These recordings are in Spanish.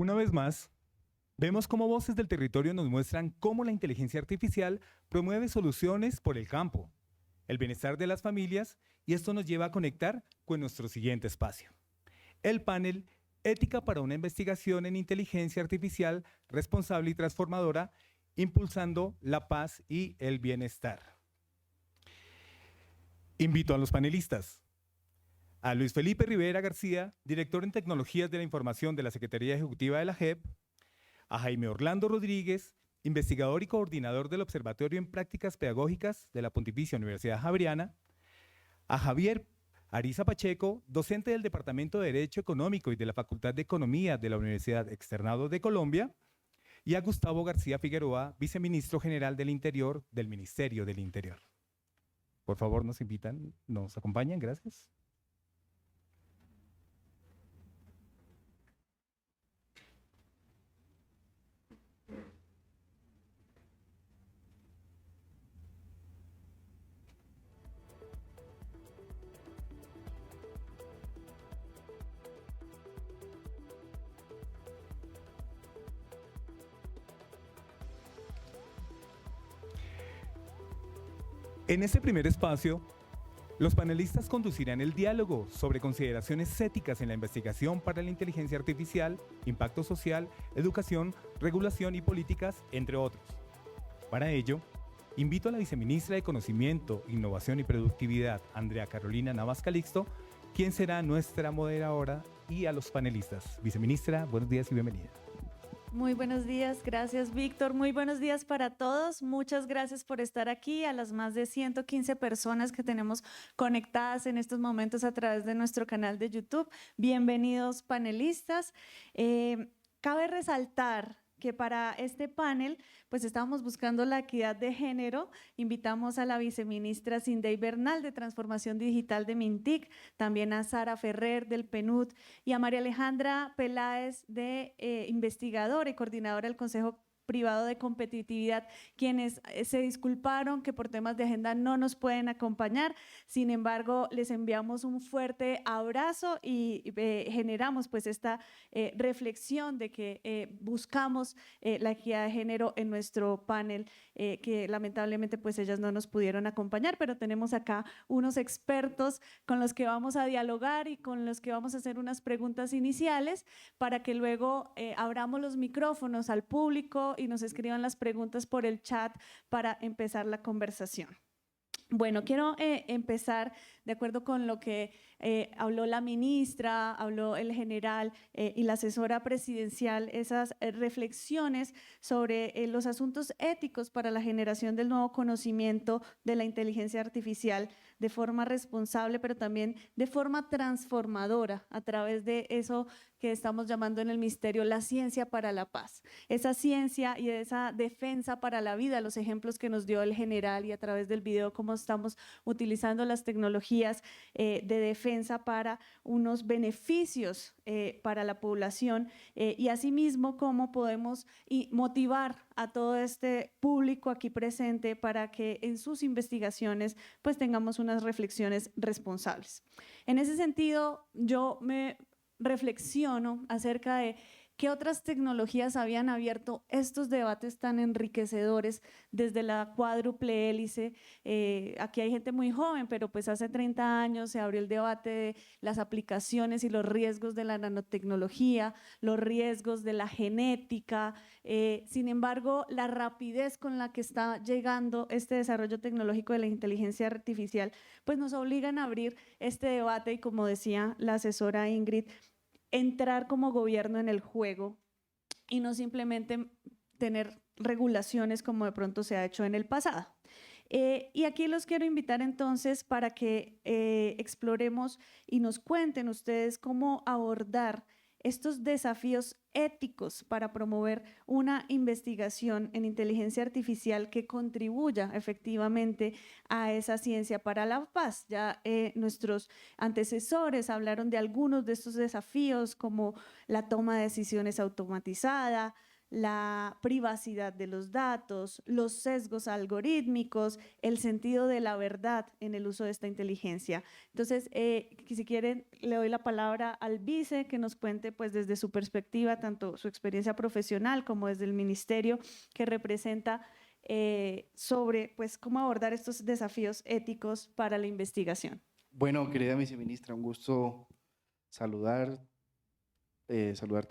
Una vez más, vemos cómo Voces del Territorio nos muestran cómo la inteligencia artificial promueve soluciones por el campo, el bienestar de las familias, y esto nos lleva a conectar con nuestro siguiente espacio. El panel Ética para una investigación en inteligencia artificial responsable y transformadora, impulsando la paz y el bienestar. Invito a los panelistas. A Luis Felipe Rivera García, director en Tecnologías de la Información de la Secretaría Ejecutiva de la JEP, a Jaime Orlando Rodríguez, investigador y coordinador del Observatorio en Prácticas Pedagógicas de la Pontificia Universidad Javeriana, a Javier Ariza Pacheco, docente del Departamento de Derecho Económico y de la Facultad de Economía de la Universidad Externado de Colombia, y a Gustavo García Figueroa, viceministro general del Interior del Ministerio del Interior. Por favor, nos acompañan, gracias. En este primer espacio, los panelistas conducirán el diálogo sobre consideraciones éticas en la investigación para la inteligencia artificial, impacto social, educación, regulación y políticas, entre otros. Para ello, invito a la viceministra de Conocimiento, Innovación y Productividad, Andrea Carolina Navas Calixto, quien será nuestra moderadora, y a los panelistas. Viceministra, buenos días y bienvenida. Muy buenos días, gracias Víctor, muy buenos días para todos, muchas gracias por estar aquí, a las más de 115 personas que tenemos conectadas en estos momentos a través de nuestro canal de YouTube. Bienvenidos panelistas. Cabe resaltar que para este panel pues estábamos buscando la equidad de género. Invitamos a la viceministra Cindey Bernal de Transformación Digital de Mintic, también a Sara Ferrer del PNUD y a María Alejandra Peláez de investigadora y coordinadora del Consejo Privado de Competitividad, quienes se disculparon que por temas de agenda no nos pueden acompañar. Sin embargo, les enviamos un fuerte abrazo y generamos pues esta reflexión de que buscamos la equidad de género en nuestro panel, que lamentablemente pues ellas no nos pudieron acompañar, pero tenemos acá unos expertos con los que vamos a dialogar y con los que vamos a hacer unas preguntas iniciales para que luego abramos los micrófonos al público y nos escriban las preguntas por el chat para empezar la conversación. Bueno, quiero empezar de acuerdo con lo que habló la ministra, habló el general y la asesora presidencial, esas reflexiones sobre los asuntos éticos para la generación del nuevo conocimiento de la inteligencia artificial de forma responsable, pero también de forma transformadora a través de eso que estamos llamando en el ministerio la ciencia para la paz. Esa ciencia y esa defensa para la vida, los ejemplos que nos dio el general y a través del video, cómo estamos utilizando las tecnologías de defensa para unos beneficios para la población y asimismo cómo podemos motivar a todo este público aquí presente para que en sus investigaciones pues tengamos unas reflexiones responsables. En ese sentido, yo me reflexiono acerca de qué otras tecnologías habían abierto estos debates tan enriquecedores desde la cuádruple hélice. Aquí hay gente muy joven, pero pues hace 30 años se abrió el debate de las aplicaciones y los riesgos de la nanotecnología, los riesgos de la genética. Sin embargo, la rapidez con la que está llegando este desarrollo tecnológico de la inteligencia artificial, pues nos obligan a abrir este debate y, como decía la asesora Ingrid, entrar como gobierno en el juego y no simplemente tener regulaciones como de pronto se ha hecho en el pasado. Y aquí los quiero invitar entonces para que exploremos y nos cuenten ustedes cómo abordar estos desafíos éticos para promover una investigación en inteligencia artificial que contribuya efectivamente a esa ciencia para la paz. Ya nuestros antecesores hablaron de algunos de estos desafíos como la toma de decisiones automatizada, la privacidad de los datos, los sesgos algorítmicos, el sentido de la verdad en el uso de esta inteligencia. Entonces, si quieren, le doy la palabra al vice que nos cuente pues desde su perspectiva, tanto su experiencia profesional como desde el ministerio que representa sobre pues cómo abordar estos desafíos éticos para la investigación. Bueno, querida viceministra, un gusto saludarte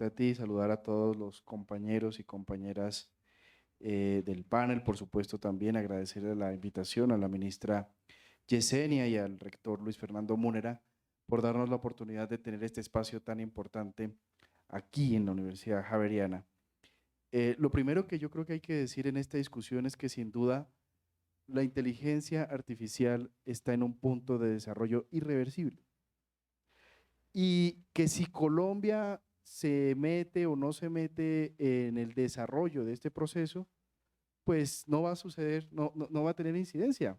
a ti, saludar a todos los compañeros y compañeras del panel, por supuesto también agradecerle la invitación a la ministra Yesenia y al rector Luis Fernando Múnera por darnos la oportunidad de tener este espacio tan importante aquí en la Universidad Javeriana. Lo primero que yo creo que hay que decir en esta discusión es que sin duda la inteligencia artificial está en un punto de desarrollo irreversible y que si Colombia se mete o no se mete en el desarrollo de este proceso, pues no va a suceder, no va a tener incidencia.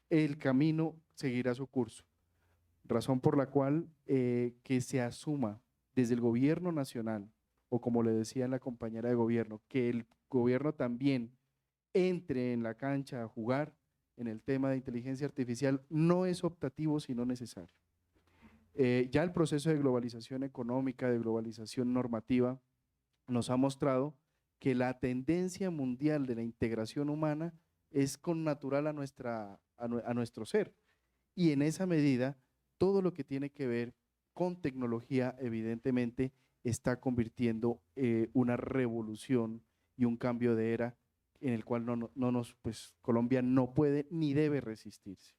El camino seguirá su curso, razón por la cual que se asuma desde el gobierno nacional, o como le decía la compañera de gobierno, que el gobierno también entre en la cancha a jugar en el tema de inteligencia artificial, no es optativo sino necesario. Ya el proceso de globalización económica, de globalización normativa, nos ha mostrado que la tendencia mundial de la integración humana es connatural a nuestro ser. Y en esa medida, todo lo que tiene que ver con tecnología, evidentemente, está convirtiendo una revolución y un cambio de era en el cual pues, Colombia no puede ni debe resistirse.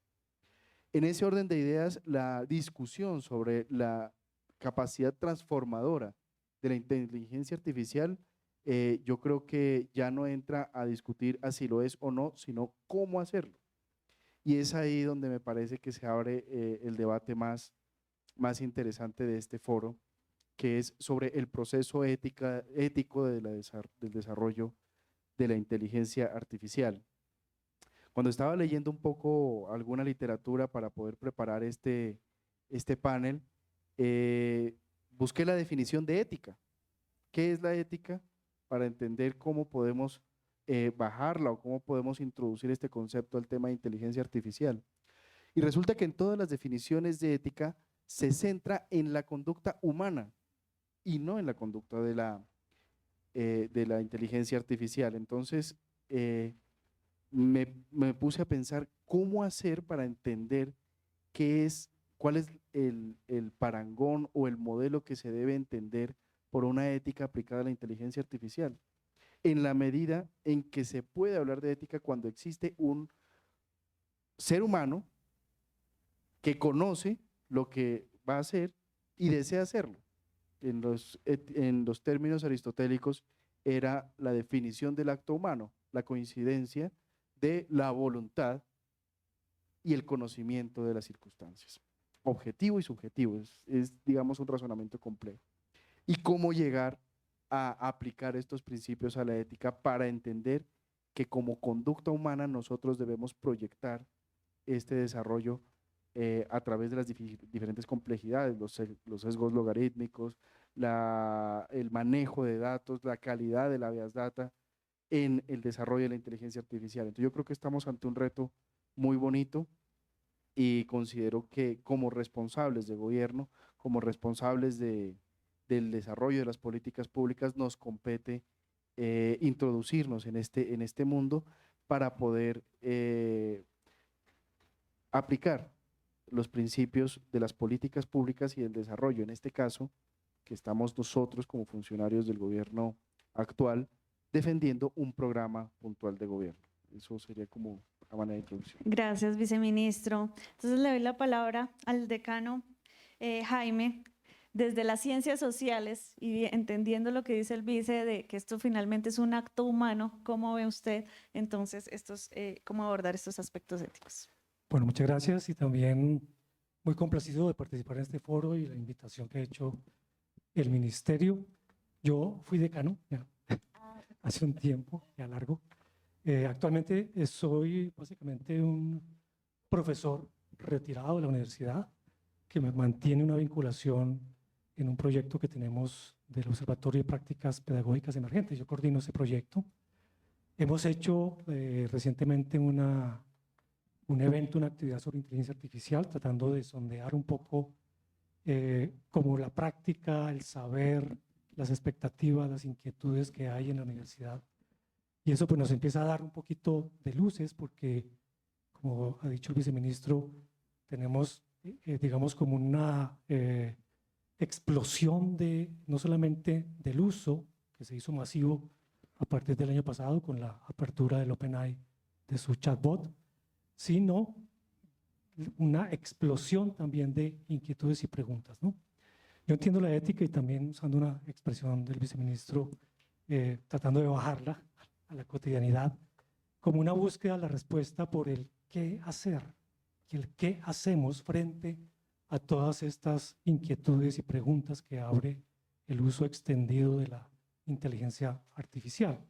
En ese orden de ideas, la discusión sobre la capacidad transformadora de la inteligencia artificial, yo creo que ya no entra a discutir a si lo es o no, sino cómo hacerlo. Y es ahí donde me parece que se abre el debate más interesante de este foro, que es sobre el proceso ético del desarrollo de la inteligencia artificial. Cuando estaba leyendo un poco alguna literatura para poder preparar este panel, busqué la definición de ética. ¿Qué es la ética? Para entender cómo podemos bajarla o cómo podemos introducir este concepto al tema de inteligencia artificial. Y resulta que en todas las definiciones de ética se centra en la conducta humana y no en la conducta de la inteligencia artificial. Entonces, me puse a pensar cómo hacer para entender cuál es el parangón o el modelo que se debe entender por una ética aplicada a la inteligencia artificial. En la medida en que se puede hablar de ética cuando existe un ser humano que conoce lo que va a hacer y desea hacerlo. En los términos aristotélicos era la definición del acto humano, la coincidencia de la voluntad y el conocimiento de las circunstancias. Objetivo y subjetivo, es digamos un razonamiento complejo. Y cómo llegar a aplicar estos principios a la ética para entender que como conducta humana nosotros debemos proyectar este desarrollo a través de las diferentes complejidades, los sesgos logarítmicos, el manejo de datos, la calidad de la bias data en el desarrollo de la inteligencia artificial. Entonces yo creo que estamos ante un reto muy bonito y considero que como responsables de gobierno, como responsables del desarrollo de las políticas públicas, nos compete introducirnos en este mundo para poder aplicar los principios de las políticas públicas y del desarrollo, en este caso, que estamos nosotros como funcionarios del gobierno actual, defendiendo un programa puntual de gobierno. Eso sería como a manera de introducción. Gracias, viceministro. Entonces le doy la palabra al decano Jaime. Desde las ciencias sociales y entendiendo lo que dice el vice de que esto finalmente es un acto humano, ¿cómo ve usted entonces cómo abordar estos aspectos éticos? Bueno, muchas gracias y también muy complacido de participar en este foro y la invitación que ha hecho el ministerio. Yo fui decano ya hace un tiempo, ya largo. Actualmente soy básicamente un profesor retirado de la universidad que me mantiene una vinculación en un proyecto que tenemos del Observatorio de Prácticas Pedagógicas Emergentes. Yo coordino ese proyecto. Hemos hecho recientemente un evento, una actividad sobre inteligencia artificial, tratando de sondear un poco como la práctica, el saber, las expectativas, las inquietudes que hay en la universidad. Y eso pues nos empieza a dar un poquito de luces porque, como ha dicho el viceministro, tenemos, digamos, como una explosión de, no solamente del uso, que se hizo masivo a partir del año pasado con la apertura del OpenAI de su chatbot, sino una explosión también de inquietudes y preguntas, ¿no? Yo entiendo la ética y también usando una expresión del viceministro, tratando de bajarla a la cotidianidad, como una búsqueda de la respuesta por el qué hacer, y el qué hacemos frente a todas estas inquietudes y preguntas que abre el uso extendido de la inteligencia artificial.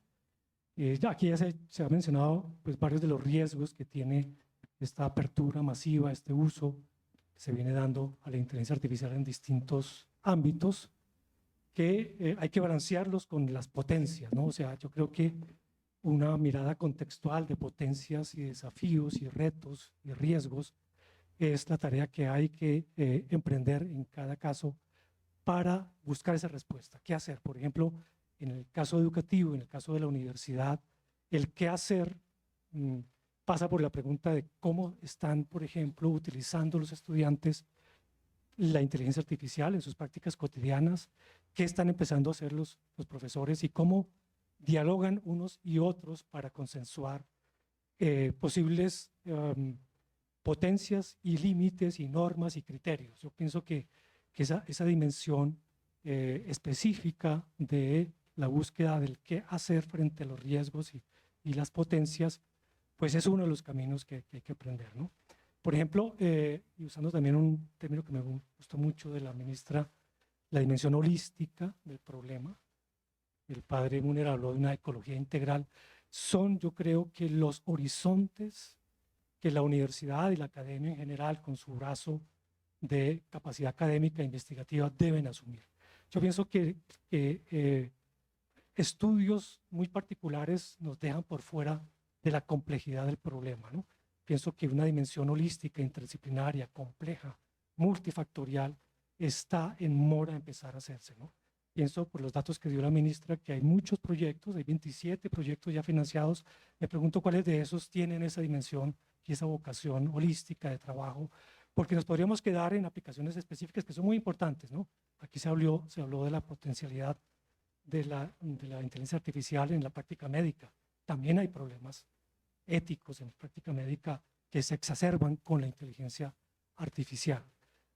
Ya aquí ya se ha mencionado pues, varios de los riesgos que tiene esta apertura masiva, este uso que se viene dando a la inteligencia artificial en distintos ámbitos, que hay que balancearlos con las potencias, ¿no? O sea, yo creo que una mirada contextual de potencias y desafíos y retos y riesgos es la tarea que hay que emprender en cada caso para buscar esa respuesta. ¿Qué hacer? Por ejemplo, en el caso educativo, en el caso de la universidad, el qué hacer pasa por la pregunta de cómo están, por ejemplo, utilizando los estudiantes la inteligencia artificial en sus prácticas cotidianas, qué están empezando a hacer los profesores y cómo dialogan unos y otros para consensuar posibles potencias y límites y normas y criterios. Yo pienso que esa dimensión específica de la búsqueda del qué hacer frente a los riesgos y las potencias, pues es uno de los caminos que hay que aprender, ¿no? Por ejemplo, y usando también un término que me gustó mucho de la ministra, la dimensión holística del problema. El padre Müller habló de una ecología integral. Son, yo creo, que los horizontes que la universidad y la academia en general, con su brazo de capacidad académica e investigativa, deben asumir. Yo pienso que estudios muy particulares nos dejan por fuera de la complejidad del problema, ¿no? Pienso que una dimensión holística, interdisciplinaria, compleja, multifactorial, está en mora de empezar a hacerse, ¿no? Pienso por los datos que dio la ministra que hay muchos proyectos, hay 27 proyectos ya financiados. Me pregunto cuáles de esos tienen esa dimensión y esa vocación holística de trabajo, porque nos podríamos quedar en aplicaciones específicas que son muy importantes, ¿no? Aquí se habló de la potencialidad de la inteligencia artificial en la práctica médica. También hay problemas éticos en la práctica médica que se exacerban con la inteligencia artificial.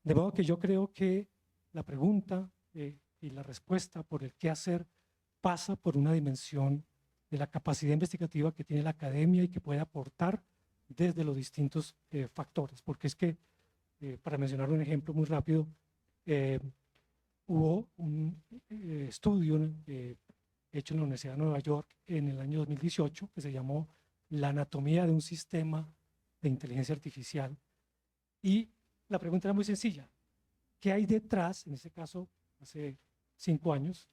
De modo que yo creo que la pregunta y la respuesta por el qué hacer pasa por una dimensión de la capacidad investigativa que tiene la academia y que puede aportar desde los distintos factores. Porque es que, para mencionar un ejemplo muy rápido, hubo un estudio hecho en la Universidad de Nueva York en el año 2018 que se llamó La anatomía de un sistema de inteligencia artificial. Y la pregunta era muy sencilla. ¿Qué hay detrás, en ese caso, hace 5 años,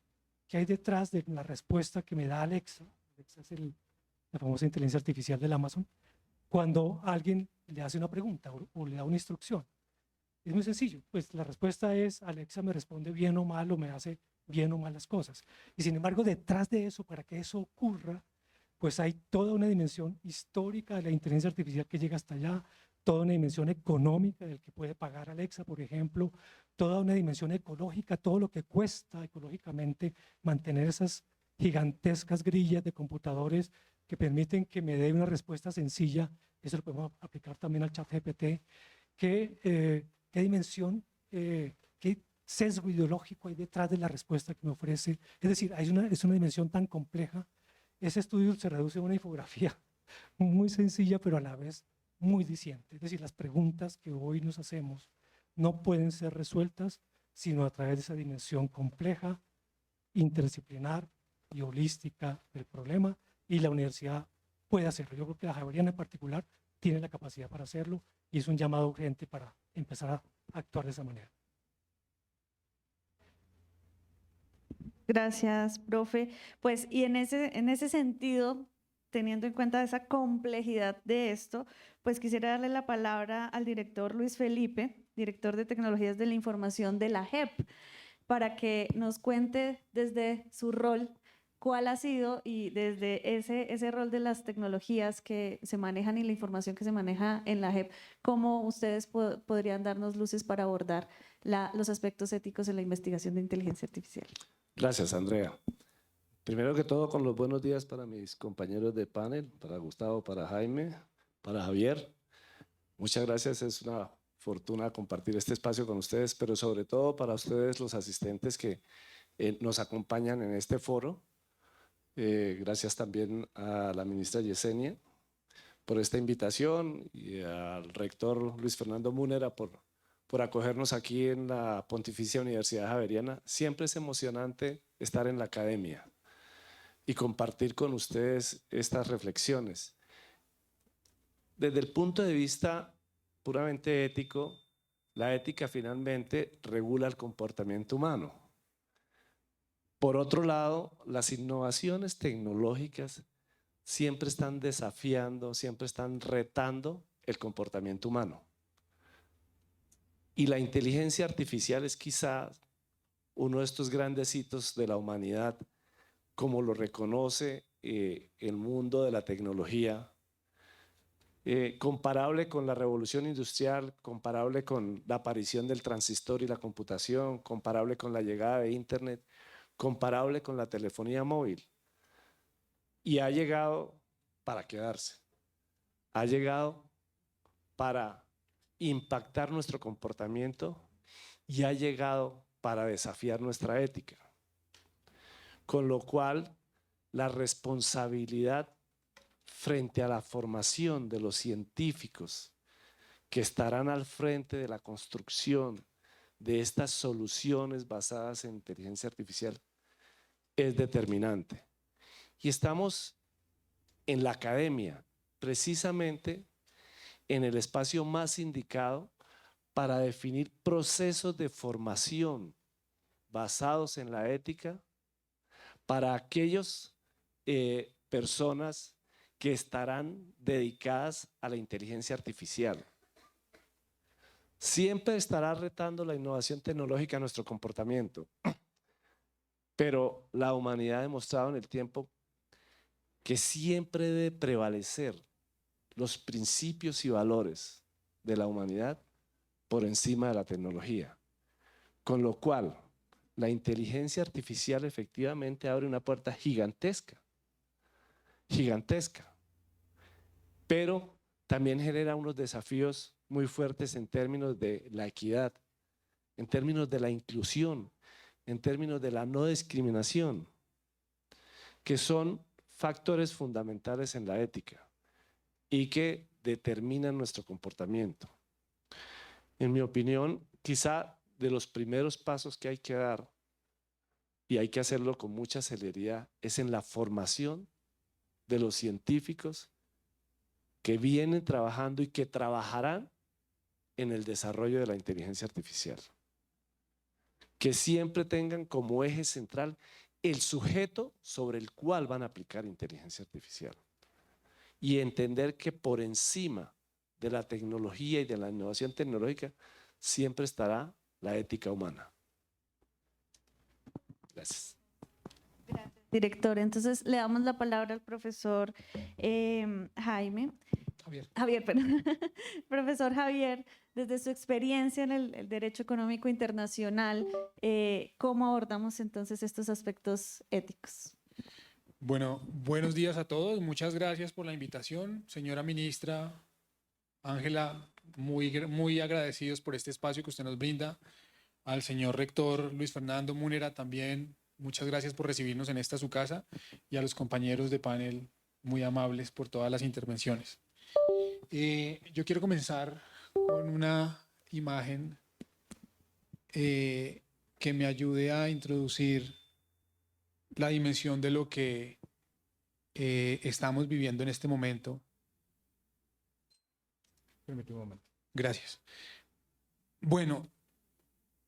qué hay detrás de la respuesta que me da Alexa? Alexa es la famosa inteligencia artificial del Amazon, cuando alguien le hace una pregunta o le da una instrucción. Es muy sencillo, pues la respuesta es: Alexa me responde bien o mal o me hace bien o mal las cosas. Y sin embargo, detrás de eso, para que eso ocurra, pues hay toda una dimensión histórica de la inteligencia artificial que llega hasta allá, toda una dimensión económica del que puede pagar Alexa, por ejemplo, toda una dimensión ecológica, todo lo que cuesta ecológicamente mantener esas gigantescas grillas de computadores que permiten que me dé una respuesta sencilla. Eso lo podemos aplicar también al ChatGPT. ¿Qué dimensión, qué sesgo ideológico hay detrás de la respuesta que me ofrece? Es decir, es una dimensión tan compleja. Ese estudio se reduce a una infografía muy sencilla, pero a la vez muy diciente. Es decir, las preguntas que hoy nos hacemos no pueden ser resueltas sino a través de esa dimensión compleja, interdisciplinar y holística del problema, y la universidad puede hacerlo. Yo creo que la Javeriana en particular tiene la capacidad para hacerlo y es un llamado urgente para empezar a actuar de esa manera. Gracias, profe. Pues, y en ese sentido, teniendo en cuenta esa complejidad de esto, pues quisiera darle la palabra al director Luis Felipe, director de Tecnologías de la Información de la JEP, para que nos cuente desde su rol cuál ha sido y desde ese rol de las tecnologías que se manejan y la información que se maneja en la JEP, cómo ustedes podrían darnos luces para abordar los aspectos éticos en la investigación de inteligencia artificial. Gracias, Andrea. Primero que todo, con los buenos días para mis compañeros de panel, para Gustavo, para Jaime, para Javier. Muchas gracias, es una fortuna compartir este espacio con ustedes, pero sobre todo para ustedes, los asistentes que nos acompañan en este foro. Gracias también a la ministra Yesenia por esta invitación y al rector Luis Fernando Múnera por acogernos aquí en la Pontificia Universidad Javeriana. Siempre es emocionante estar en la academia y compartir con ustedes estas reflexiones. Desde el punto de vista puramente ético, la ética finalmente regula el comportamiento humano. Por otro lado, las innovaciones tecnológicas siempre están desafiando, siempre están retando el comportamiento humano. Y la inteligencia artificial es quizás uno de estos grandes hitos de la humanidad, como lo reconoce el mundo de la tecnología, comparable con la revolución industrial, comparable con la aparición del transistor y la computación, comparable con la llegada de Internet, comparable con la telefonía móvil. Y ha llegado para quedarse. Ha llegado para impactar nuestro comportamiento y ha llegado para desafiar nuestra ética. Con lo cual, la responsabilidad frente a la formación de los científicos que estarán al frente de la construcción de estas soluciones basadas en inteligencia artificial es determinante. Y estamos en la academia, precisamente en el espacio más indicado para definir procesos de formación basados en la ética para aquellas personas que estarán dedicadas a la inteligencia artificial. Siempre estará retando la innovación tecnológica a nuestro comportamiento, pero la humanidad ha demostrado en el tiempo que siempre debe prevalecer los principios y valores de la humanidad por encima de la tecnología. Con lo cual, la inteligencia artificial efectivamente abre una puerta gigantesca, gigantesca, pero también genera unos desafíos muy fuertes en términos de la equidad, en términos de la inclusión, en términos de la no discriminación, que son factores fundamentales en la ética y que determinan nuestro comportamiento. En mi opinión, quizá de los primeros pasos que hay que dar, y hay que hacerlo con mucha celeridad, es en la formación de los científicos que vienen trabajando y que trabajarán en el desarrollo de la inteligencia artificial. Que siempre tengan como eje central el sujeto sobre el cual van a aplicar inteligencia artificial. Y entender que por encima de la tecnología y de la innovación tecnológica siempre estará la ética humana. Gracias. Gracias, director. Entonces le damos la palabra al profesor Jaime. Javier, perdón. Profesor Javier, desde su experiencia en el derecho económico internacional, ¿cómo abordamos entonces estos aspectos éticos? Bueno, buenos días a todos. Muchas gracias por la invitación. Señora ministra Ángela, muy agradecidos por este espacio que usted nos brinda. Al señor rector Luis Fernando Múnera también, muchas gracias por recibirnos en esta su casa, y a los compañeros de panel, muy amables por todas las intervenciones. Yo quiero comenzar con una imagen que me ayude a introducir la dimensión de lo que estamos viviendo en este momento. Permítame un momento. Gracias. Bueno,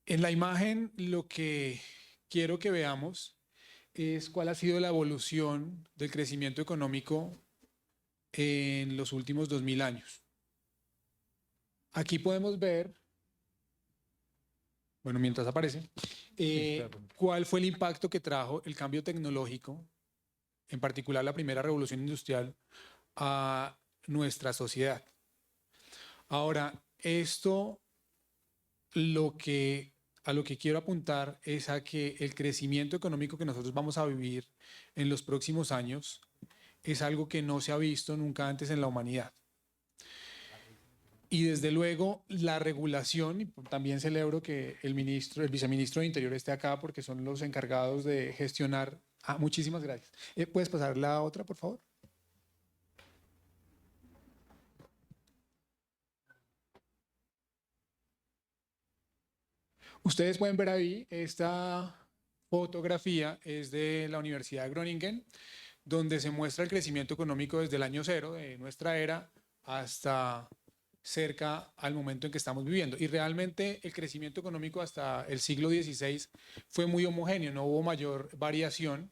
en la imagen lo que quiero que veamos es cuál ha sido la evolución del crecimiento económico en los últimos 2000 años. Aquí podemos ver, bueno, mientras aparece, cuál fue el impacto que trajo el cambio tecnológico, en particular la primera revolución industrial, a nuestra sociedad. Ahora, esto a lo que quiero apuntar es a que el crecimiento económico que nosotros vamos a vivir en los próximos años es algo que no se ha visto nunca antes en la humanidad. Y desde luego la regulación, y también celebro que el viceministro de Interior esté acá porque son los encargados de gestionar. Muchísimas gracias. ¿Puedes pasar la otra, por favor? Ustedes pueden ver ahí, esta fotografía es de la Universidad de Groningen, donde se muestra el crecimiento económico desde el año 0 de nuestra era hasta cerca al momento en que estamos viviendo. Y realmente el crecimiento económico hasta el siglo XVI fue muy homogéneo, no hubo mayor variación,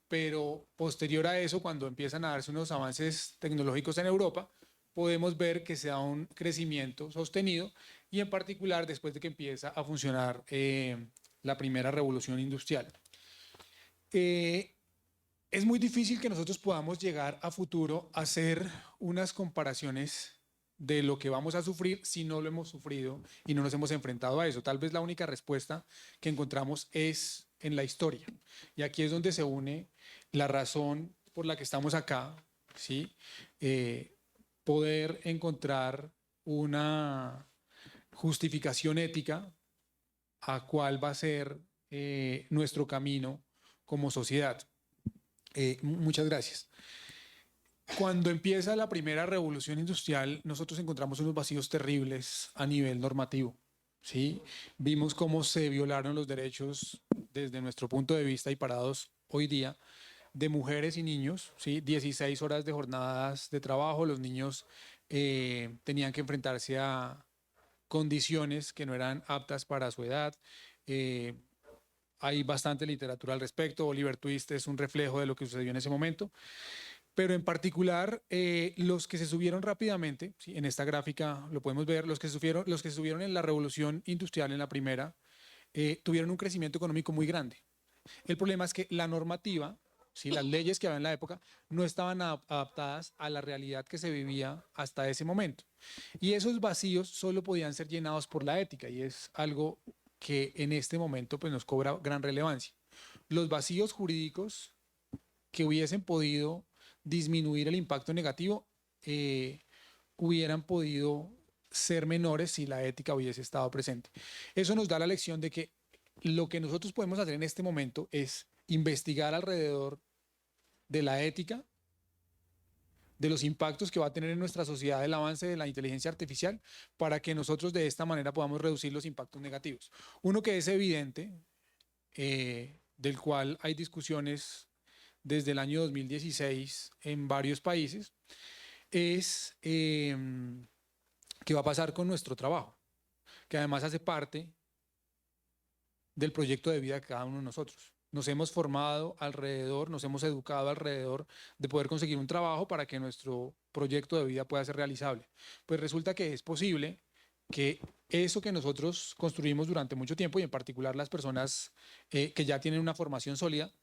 pero posterior a eso, cuando empiezan a darse unos avances tecnológicos en Europa, podemos ver que se da un crecimiento sostenido y en particular después de que empieza a funcionar la primera revolución industrial. Es muy difícil que nosotros podamos llegar a futuro a hacer unas comparaciones de lo que vamos a sufrir si no lo hemos sufrido y no nos hemos enfrentado a eso. Tal vez la única respuesta que encontramos es en la historia. Y aquí es donde se une la razón por la que estamos acá, ¿sí? Poder encontrar una justificación ética a cuál va a ser nuestro camino como sociedad. Muchas gracias. Cuando empieza la primera revolución industrial, nosotros encontramos unos vacíos terribles a nivel normativo, ¿sí? Vimos cómo se violaron los derechos desde nuestro punto de vista y parados hoy día de mujeres y niños, ¿sí? 16 horas de jornadas de trabajo, los niños tenían que enfrentarse a condiciones que no eran aptas para su edad. Hay bastante literatura al respecto. Oliver Twist es un reflejo de lo que sucedió en ese momento. Pero en particular, los que se subieron rápidamente, ¿sí? En esta gráfica lo podemos ver, los que subieron en la revolución industrial, en la primera, tuvieron un crecimiento económico muy grande. El problema es que la normativa, ¿sí? Las leyes que había en la época no estaban adaptadas a la realidad que se vivía hasta ese momento. Y esos vacíos solo podían ser llenados por la ética, y es algo que en este momento pues, nos cobra gran relevancia. Los vacíos jurídicos que hubiesen podido disminuir el impacto negativo hubieran podido ser menores si la ética hubiese estado presente. Eso nos da la lección de que lo que nosotros podemos hacer en este momento es investigar alrededor de la ética, de los impactos que va a tener en nuestra sociedad el avance de la inteligencia artificial, para que nosotros de esta manera podamos reducir los impactos negativos. Uno que es evidente, del cual hay discusiones desde el año 2016 en varios países, es qué va a pasar con nuestro trabajo, que además hace parte del proyecto de vida de cada uno de nosotros. Nos hemos formado alrededor, nos hemos educado alrededor de poder conseguir un trabajo para que nuestro proyecto de vida pueda ser realizable. Pues resulta que es posible que eso que nosotros construimos durante mucho tiempo, y en particular las personas que ya tienen una formación sólida,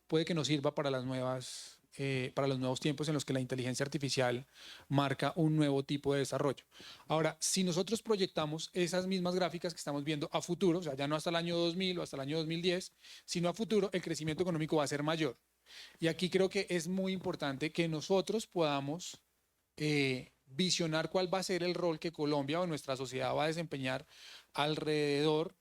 puede que nos sirva para los nuevos tiempos en los que la inteligencia artificial marca un nuevo tipo de desarrollo. Ahora, si nosotros proyectamos esas mismas gráficas que estamos viendo a futuro, o sea, ya no hasta el año 2000 o hasta el año 2010, sino a futuro, el crecimiento económico va a ser mayor. Y aquí creo que es muy importante que nosotros podamos visionar cuál va a ser el rol que Colombia o nuestra sociedad va a desempeñar alrededor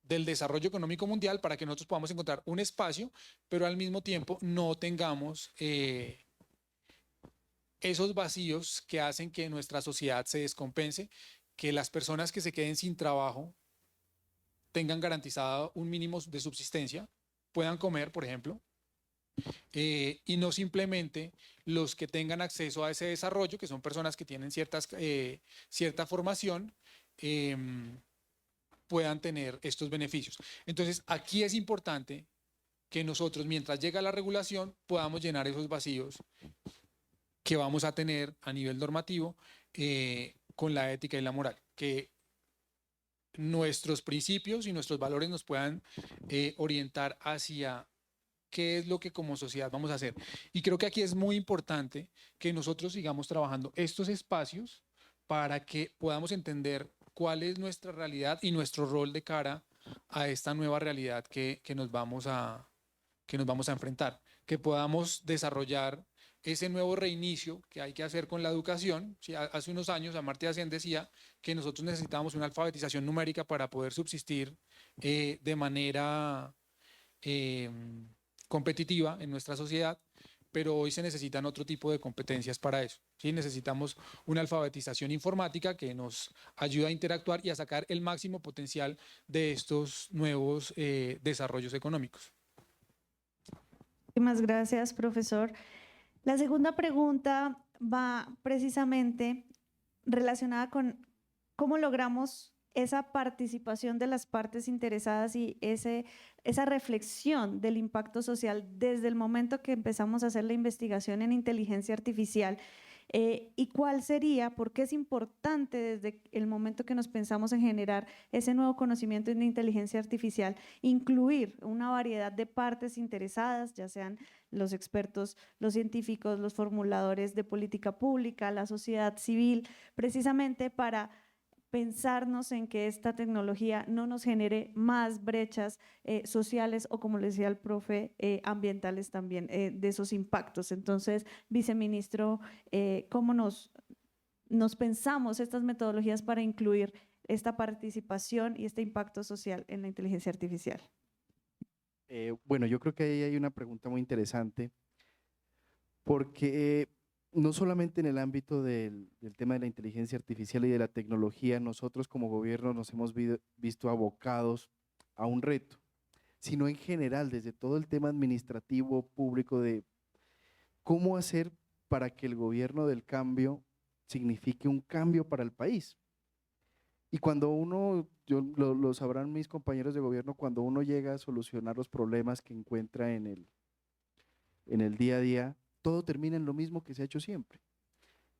del desarrollo económico mundial, para que nosotros podamos encontrar un espacio, pero al mismo tiempo no tengamos esos vacíos que hacen que nuestra sociedad se descompense, que las personas que se queden sin trabajo tengan garantizado un mínimo de subsistencia, puedan comer, por ejemplo, y no simplemente los que tengan acceso a ese desarrollo, que son personas que tienen cierta formación, puedan tener estos beneficios. Entonces, aquí es importante que nosotros, mientras llega la regulación, podamos llenar esos vacíos que vamos a tener a nivel normativo con la ética y la moral, que nuestros principios y nuestros valores nos puedan orientar hacia qué es lo que como sociedad vamos a hacer. Y creo que aquí es muy importante que nosotros sigamos trabajando estos espacios para que podamos entender cuál es nuestra realidad y nuestro rol de cara a esta nueva realidad que nos vamos a enfrentar, que podamos desarrollar ese nuevo reinicio que hay que hacer con la educación. Sí, hace unos años Amartya Sen decía que nosotros necesitábamos una alfabetización numérica para poder subsistir de manera competitiva en nuestra sociedad, pero hoy se necesitan otro tipo de competencias para eso. ¿Sí? Necesitamos una alfabetización informática que nos ayude a interactuar y a sacar el máximo potencial de estos nuevos desarrollos económicos. Muchísimas gracias, profesor. La segunda pregunta va precisamente relacionada con cómo logramos esa participación de las partes interesadas y esa reflexión del impacto social desde el momento que empezamos a hacer la investigación en inteligencia artificial. ¿Y cuál sería, por qué es importante desde el momento que nos pensamos en generar ese nuevo conocimiento en inteligencia artificial, incluir una variedad de partes interesadas, ya sean los expertos, los científicos, los formuladores de política pública, la sociedad civil, precisamente para pensarnos en que esta tecnología no nos genere más brechas sociales o, como le decía el profe, ambientales también, de esos impactos? Entonces, viceministro, ¿cómo nos pensamos estas metodologías para incluir esta participación y este impacto social en la inteligencia artificial? Bueno, yo creo que ahí hay una pregunta muy interesante, porque no solamente en el ámbito del tema de la inteligencia artificial y de la tecnología, nosotros como gobierno nos hemos visto abocados a un reto, sino en general, desde todo el tema administrativo público de cómo hacer para que el gobierno del cambio signifique un cambio para el país. Y cuando uno, lo sabrán mis compañeros de gobierno, cuando uno llega a solucionar los problemas que encuentra en el día a día, todo termina en lo mismo que se ha hecho siempre,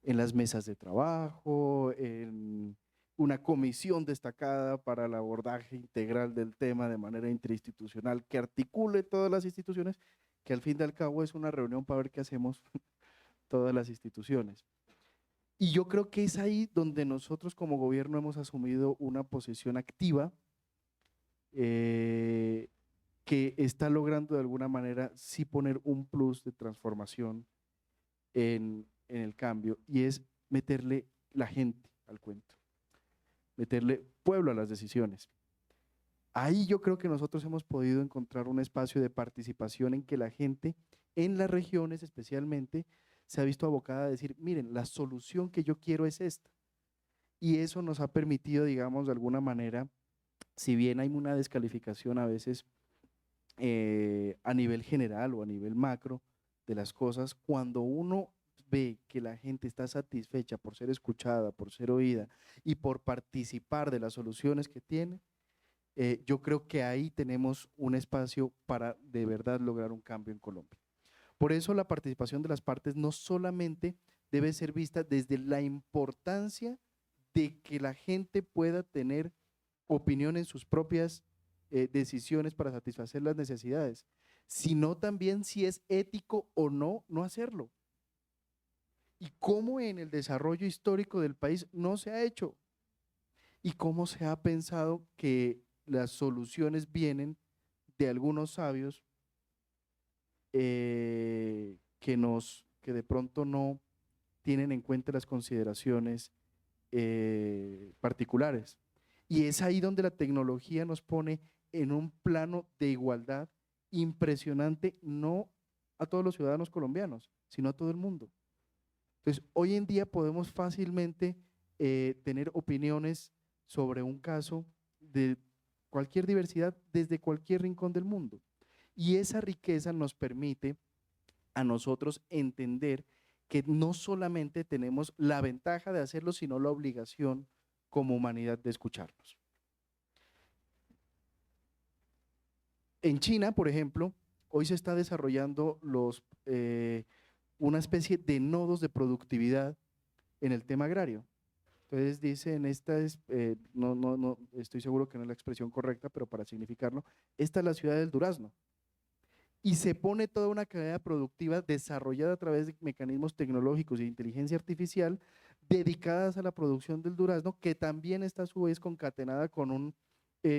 en las mesas de trabajo, en una comisión destacada para el abordaje integral del tema de manera interinstitucional que articule todas las instituciones, que al fin y al cabo es una reunión para ver qué hacemos todas las instituciones. Y yo creo que es ahí donde nosotros como gobierno hemos asumido una posición activa que está logrando de alguna manera sí poner un plus de transformación en el cambio, y es meterle la gente al cuento, meterle pueblo a las decisiones. Ahí yo creo que nosotros hemos podido encontrar un espacio de participación en que la gente, en las regiones especialmente, se ha visto abocada a decir, miren, la solución que yo quiero es esta. Y eso nos ha permitido, digamos, de alguna manera, si bien hay una descalificación a veces a nivel general o a nivel macro de las cosas, cuando uno ve que la gente está satisfecha por ser escuchada, por ser oída y por participar de las soluciones que tiene, yo creo que ahí tenemos un espacio para de verdad lograr un cambio en Colombia. Por eso la participación de las partes no solamente debe ser vista desde la importancia de que la gente pueda tener opinión en sus propias decisiones para satisfacer las necesidades, sino también si es ético o no hacerlo. Y cómo en el desarrollo histórico del país no se ha hecho, y cómo se ha pensado que las soluciones vienen de algunos sabios que de pronto no tienen en cuenta las consideraciones particulares. Y es ahí donde la tecnología nos pone en un plano de igualdad impresionante, no a todos los ciudadanos colombianos, sino a todo el mundo. Entonces, hoy en día podemos fácilmente tener opiniones sobre un caso de cualquier diversidad desde cualquier rincón del mundo. Y esa riqueza nos permite a nosotros entender que no solamente tenemos la ventaja de hacerlo, sino la obligación como humanidad de escucharnos. En China, por ejemplo, hoy se está desarrollando una especie de nodos de productividad en el tema agrario. Entonces dicen, no estoy seguro que no es la expresión correcta, pero para significarlo, esta es la ciudad del durazno. Y se pone toda una cadena productiva desarrollada a través de mecanismos tecnológicos y de inteligencia artificial dedicadas a la producción del durazno, que también está a su vez concatenada con un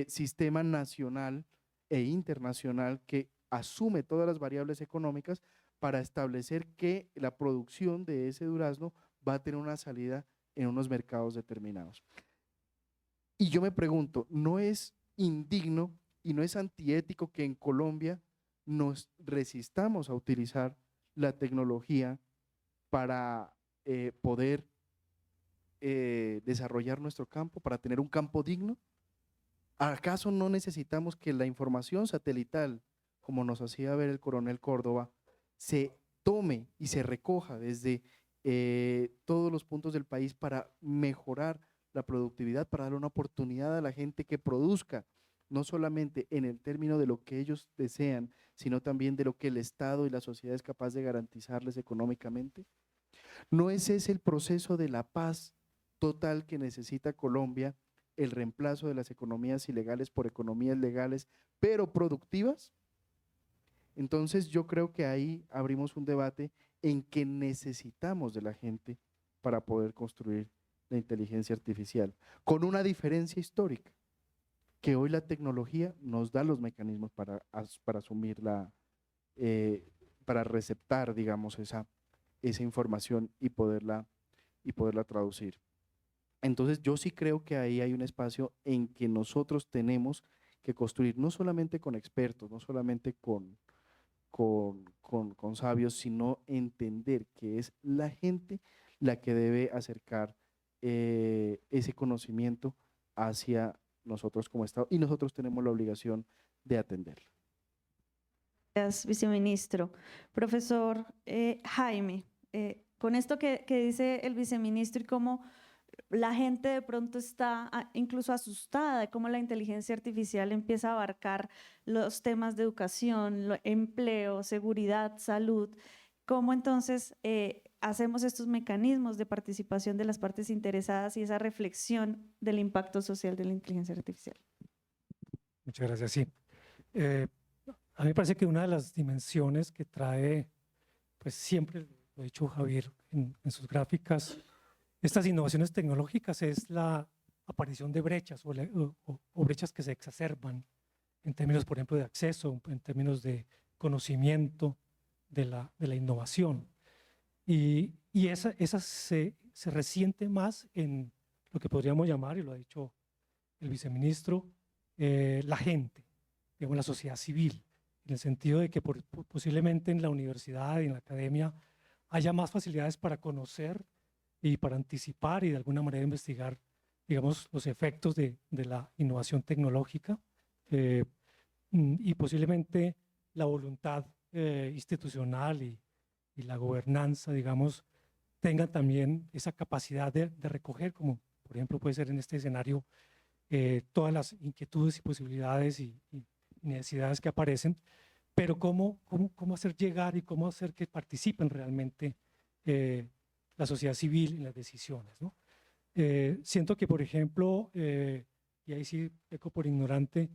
sistema nacional e internacional que asume todas las variables económicas para establecer que la producción de ese durazno va a tener una salida en unos mercados determinados. Y yo me pregunto, ¿no es indigno y no es antiético que en Colombia nos resistamos a utilizar la tecnología para poder desarrollar nuestro campo, para tener un campo digno? ¿Acaso no necesitamos que la información satelital, como nos hacía ver el coronel Córdoba, se tome y se recoja desde todos los puntos del país para mejorar la productividad, para darle una oportunidad a la gente que produzca, no solamente en el término de lo que ellos desean, sino también de lo que el Estado y la sociedad es capaz de garantizarles económicamente? ¿No es ese el proceso de la paz total que necesita Colombia, el reemplazo de las economías ilegales por economías legales, pero productivas? Entonces yo creo que ahí abrimos un debate en que necesitamos de la gente para poder construir la inteligencia artificial, con una diferencia histórica, que hoy la tecnología nos da los mecanismos para asumirla, para receptar, digamos, esa información y poderla traducir. Entonces yo sí creo que ahí hay un espacio en que nosotros tenemos que construir, no solamente con expertos, no solamente con sabios, sino entender que es la gente la que debe acercar ese conocimiento hacia nosotros como Estado, y nosotros tenemos la obligación de atenderlo. Gracias, viceministro. Profesor Jaime, con esto que dice el viceministro y cómo la gente de pronto está incluso asustada de cómo la inteligencia artificial empieza a abarcar los temas de educación, empleo, seguridad, salud, ¿cómo entonces hacemos estos mecanismos de participación de las partes interesadas y esa reflexión del impacto social de la inteligencia artificial? Muchas gracias, sí. A mí me parece que una de las dimensiones que trae, pues siempre lo ha dicho Javier en sus gráficas, estas innovaciones tecnológicas es la aparición de brechas o brechas que se exacerban en términos, por ejemplo, de acceso, en términos de conocimiento de la innovación. Y esa se resiente más en lo que podríamos llamar, y lo ha dicho el viceministro, la gente, digamos, la sociedad civil, en el sentido de que posiblemente en la universidad y en la academia haya más facilidades para conocer y para anticipar y de alguna manera investigar, digamos, los efectos de la innovación tecnológica y posiblemente la voluntad institucional y la gobernanza, digamos, tengan también esa capacidad de recoger, como por ejemplo puede ser en este escenario, todas las inquietudes y posibilidades y necesidades que aparecen, pero cómo hacer llegar y cómo hacer que participen realmente la sociedad civil en las decisiones, ¿no? Siento que, por ejemplo, y ahí sí peco por ignorante,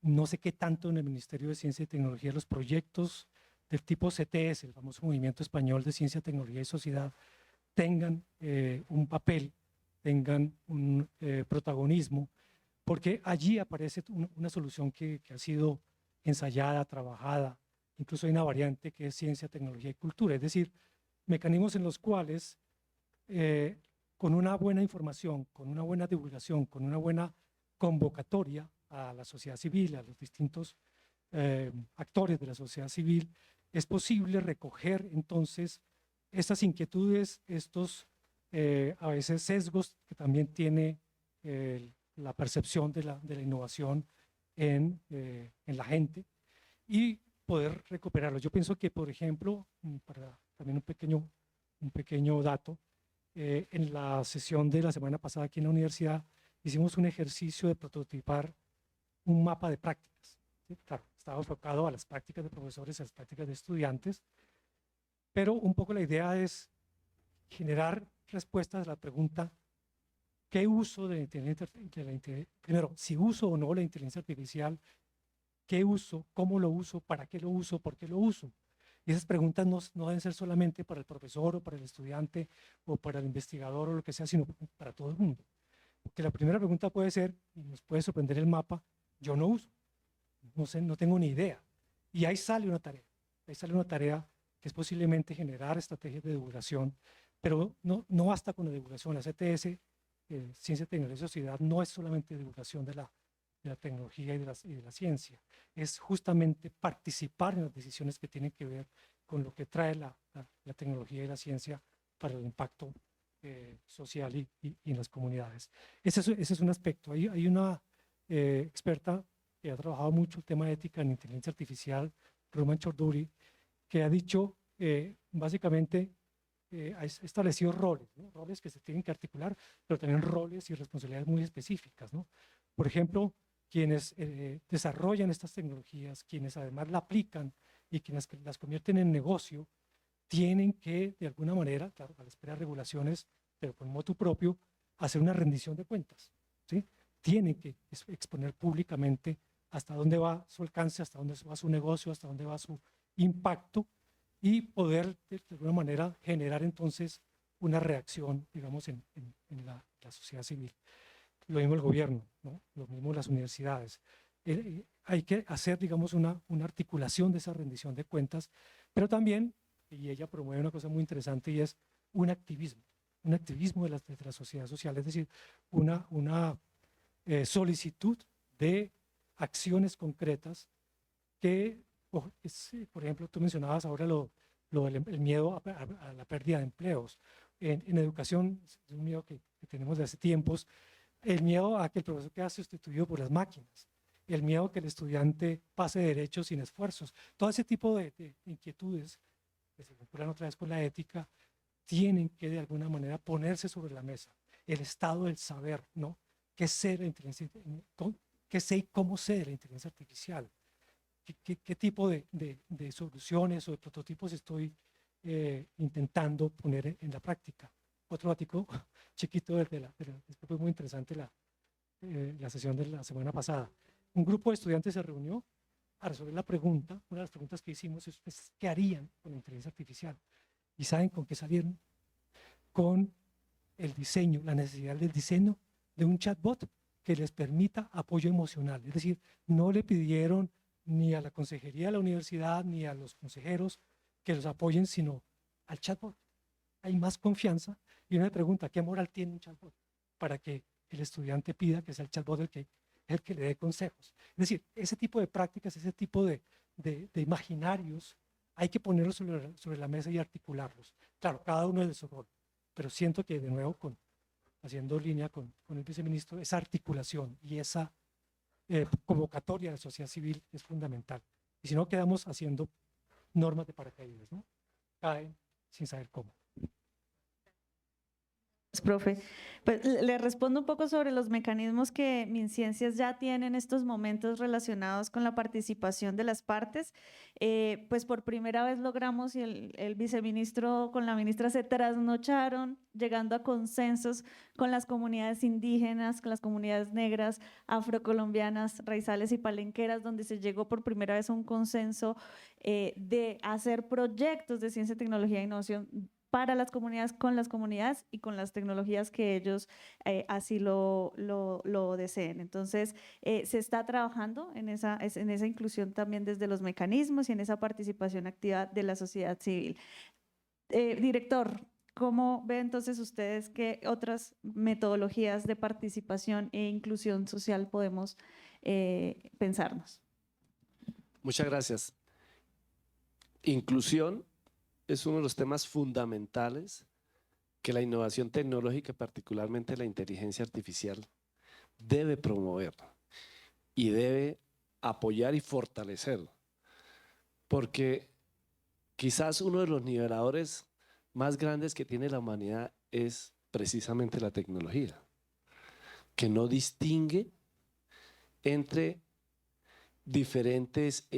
no sé qué tanto en el Ministerio de Ciencia y Tecnología los proyectos del tipo CTS, el famoso Movimiento Español de Ciencia, Tecnología y Sociedad, tengan un papel, tengan un protagonismo, porque allí aparece una solución que ha sido ensayada, trabajada, incluso hay una variante que es ciencia, tecnología y cultura, es decir, mecanismos en los cuales con una buena información, con una buena divulgación, con una buena convocatoria a la sociedad civil, a los distintos actores de la sociedad civil, es posible recoger entonces estas inquietudes, estos a veces sesgos que también tiene la percepción de la innovación en la gente y poder recuperarlos. Yo pienso que, por ejemplo, para también un pequeño dato, en la sesión de la semana pasada aquí en la universidad hicimos un ejercicio de prototipar un mapa de prácticas, ¿sí? Claro, estaba enfocado a las prácticas de profesores, a las prácticas de estudiantes, pero un poco la idea es generar respuestas a la pregunta, ¿qué uso de la inteligencia, primero, si uso o no la inteligencia artificial, qué uso, cómo lo uso, para qué lo uso, por qué lo uso? Y esas preguntas no deben ser solamente para el profesor o para el estudiante o para el investigador o lo que sea, sino para todo el mundo. Porque la primera pregunta puede ser, y nos puede sorprender el mapa, yo no uso, no sé, no tengo ni idea. Y ahí sale una tarea que es posiblemente generar estrategias de divulgación, pero no basta con la divulgación. La CTS, Ciencia, Tecnología y Sociedad, no es solamente divulgación de la tecnología y de la ciencia, es justamente participar en las decisiones que tienen que ver con lo que trae la tecnología y la ciencia para el impacto social y en las comunidades. Ese es un aspecto. Hay una experta que ha trabajado mucho el tema de ética en inteligencia artificial, Ruman Chorduri, que ha dicho básicamente, ha establecido roles, ¿no? Roles que se tienen que articular, pero también roles y responsabilidades muy específicas, ¿no? Por ejemplo, quienes desarrollan estas tecnologías, quienes además la aplican y quienes las convierten en negocio, tienen que, de alguna manera, claro, a la espera de regulaciones, pero con motu propio, hacer una rendición de cuentas, ¿sí? Tienen que exponer públicamente hasta dónde va su alcance, hasta dónde va su negocio, hasta dónde va su impacto y poder, de alguna manera, generar entonces una reacción, digamos, en la sociedad civil. Lo mismo el gobierno, ¿no? Lo mismo las universidades. Hay que hacer, digamos, una articulación de esa rendición de cuentas, pero también, y ella promueve una cosa muy interesante, y es un activismo de la sociedad social, es decir, una solicitud de acciones concretas que, por ejemplo, tú mencionabas ahora el miedo a la pérdida de empleos. En educación, es un miedo que tenemos de hace tiempos, el miedo a que el profesor quede sustituido por las máquinas, el miedo a que el estudiante pase derechos sin esfuerzos. Todo ese tipo de inquietudes que se vinculan otra vez con la ética tienen que de alguna manera ponerse sobre la mesa. El estado del saber, ¿no? ¿Qué sé y cómo sé de la inteligencia artificial? ¿Qué tipo de soluciones o de prototipos estoy intentando poner en la práctica? Otro ático chiquito fue muy interesante la sesión de la semana pasada. Un grupo de estudiantes se reunió a resolver la pregunta, una de las preguntas que hicimos es ¿qué harían con la inteligencia artificial? ¿Y saben con qué salieron? Con el diseño, la necesidad del diseño de un chatbot que les permita apoyo emocional. Es decir, no le pidieron ni a la consejería de la universidad ni a los consejeros que los apoyen, sino al chatbot. Hay más confianza y uno me pregunta, ¿qué moral tiene un chatbot para que el estudiante pida que sea el chatbot el que le dé consejos? Es decir, ese tipo de prácticas, ese tipo de imaginarios, hay que ponerlos sobre la mesa y articularlos. Claro, cada uno es de su rol, pero siento que de nuevo, haciendo línea con el viceministro, esa articulación y esa convocatoria de la sociedad civil es fundamental. Y si no, quedamos haciendo normas de paracaídas, ¿no? Caen sin saber cómo. Profe, pues le respondo un poco sobre los mecanismos que MinCiencias ya tiene en estos momentos relacionados con la participación de las partes. Pues por primera vez logramos y el viceministro con la ministra se trasnocharon llegando a consensos con las comunidades indígenas, con las comunidades negras, afrocolombianas, raizales y palenqueras, donde se llegó por primera vez a un consenso de hacer proyectos de ciencia, tecnología e innovación para las comunidades, con las comunidades y con las tecnologías que ellos así lo deseen. Entonces, se está trabajando en esa inclusión también desde los mecanismos y en esa participación activa de la sociedad civil. Director, ¿cómo ve entonces ustedes qué otras metodologías de participación e inclusión social podemos pensarnos? Muchas gracias. Inclusión es uno de los temas fundamentales que la innovación tecnológica, particularmente la inteligencia artificial, debe promover y debe apoyar y fortalecer. Porque quizás uno de los niveladores más grandes que tiene la humanidad es precisamente la tecnología, que no distingue entre diferentes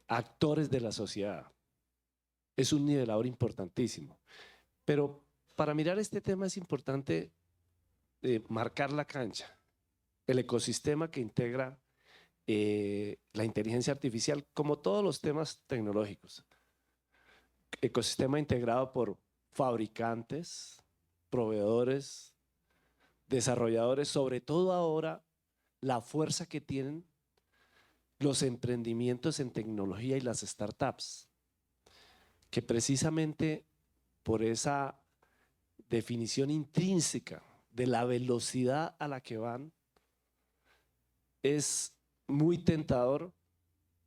actores de la sociedad. Es un nivelador importantísimo. Pero para mirar este tema es importante marcar la cancha, el ecosistema que integra la inteligencia artificial, como todos los temas tecnológicos. Ecosistema integrado por fabricantes, proveedores, desarrolladores, sobre todo ahora la fuerza que tienen los emprendimientos en tecnología y las startups, que precisamente por esa definición intrínseca de la velocidad a la que van, es muy tentador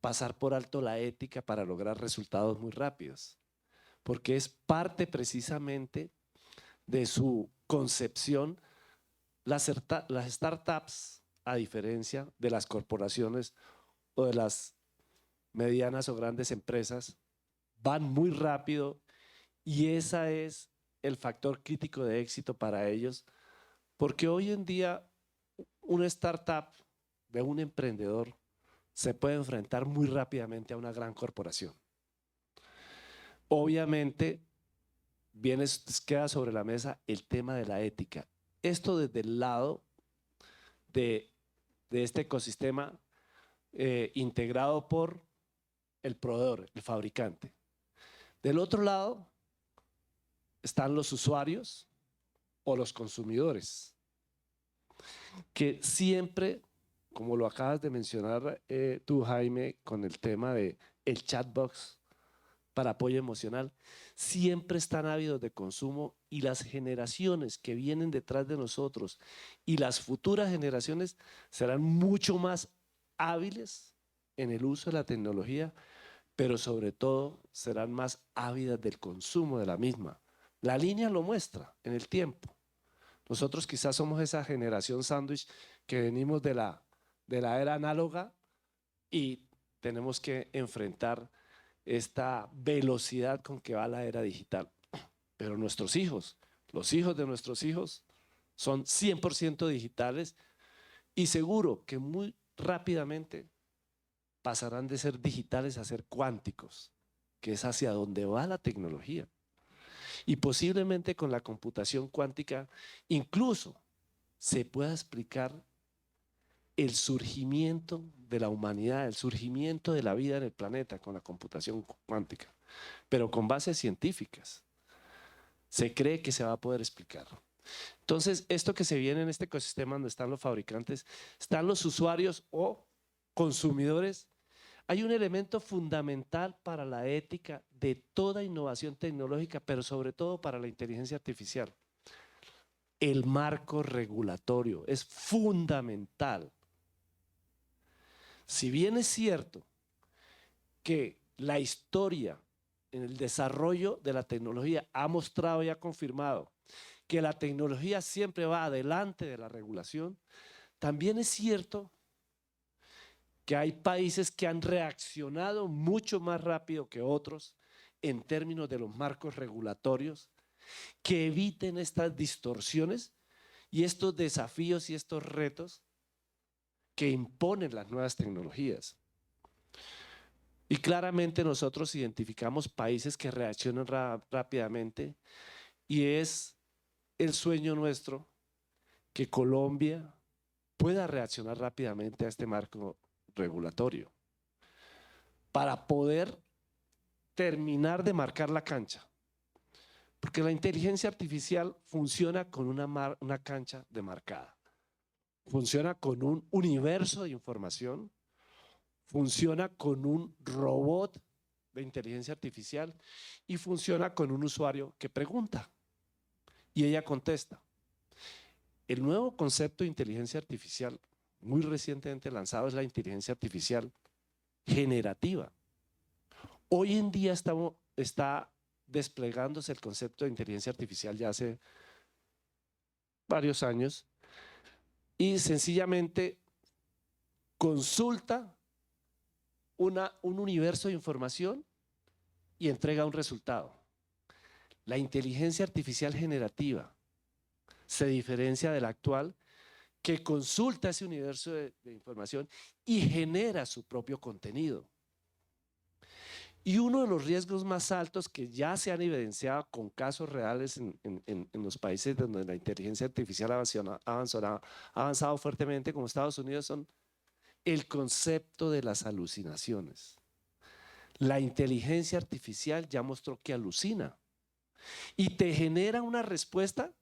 pasar por alto la ética para lograr resultados muy rápidos, porque es parte precisamente de su concepción. Las startups, a diferencia de las corporaciones o de las medianas o grandes empresas, van muy rápido y ese es el factor crítico de éxito para ellos, porque hoy en día una startup de un emprendedor se puede enfrentar muy rápidamente a una gran corporación. Obviamente, queda sobre la mesa el tema de la ética. Esto desde el lado de este ecosistema integrado por el proveedor, el fabricante. Del otro lado están los usuarios o los consumidores, que siempre, como lo acabas de mencionar tú, Jaime, con el tema de el chatbox para apoyo emocional, siempre están ávidos de consumo y las generaciones que vienen detrás de nosotros y las futuras generaciones serán mucho más hábiles en el uso de la tecnología, pero sobre todo serán más ávidas del consumo de la misma. La línea lo muestra en el tiempo. Nosotros quizás somos esa generación sándwich que venimos de la era análoga y tenemos que enfrentar esta velocidad con que va la era digital. Pero nuestros hijos, los hijos de nuestros hijos, son 100% digitales y seguro que muy rápidamente pasarán de ser digitales a ser cuánticos, que es hacia donde va la tecnología. Y posiblemente con la computación cuántica incluso se pueda explicar el surgimiento de la humanidad, el surgimiento de la vida en el planeta con la computación cuántica, pero con bases científicas. Se cree que se va a poder explicar. Entonces, esto que se viene en este ecosistema donde están los fabricantes, están los usuarios o consumidores, hay un elemento fundamental para la ética de toda innovación tecnológica, pero sobre todo para la inteligencia artificial. El marco regulatorio es fundamental. Si bien es cierto que la historia en el desarrollo de la tecnología ha mostrado y ha confirmado que la tecnología siempre va adelante de la regulación, también es cierto que hay países que han reaccionado mucho más rápido que otros en términos de los marcos regulatorios, que eviten estas distorsiones y estos desafíos y estos retos que imponen las nuevas tecnologías. Y claramente nosotros identificamos países que reaccionan rápidamente y es el sueño nuestro que Colombia pueda reaccionar rápidamente a este marco regulatorio para poder terminar de marcar la cancha. Porque la inteligencia artificial funciona con una cancha demarcada. Funciona con un universo de información, funciona con un robot de inteligencia artificial y funciona con un usuario que pregunta y ella contesta. El nuevo concepto de inteligencia artificial muy recientemente lanzado es la inteligencia artificial generativa. Hoy en día está desplegándose el concepto de inteligencia artificial ya hace varios años y sencillamente consulta un universo de información y entrega un resultado. La inteligencia artificial generativa se diferencia de la actual que consulta ese universo de información y genera su propio contenido. Y uno de los riesgos más altos que ya se han evidenciado con casos reales en los países donde la inteligencia artificial ha avanzado fuertemente, como Estados Unidos, son el concepto de las alucinaciones. La inteligencia artificial ya mostró que alucina y te genera una respuesta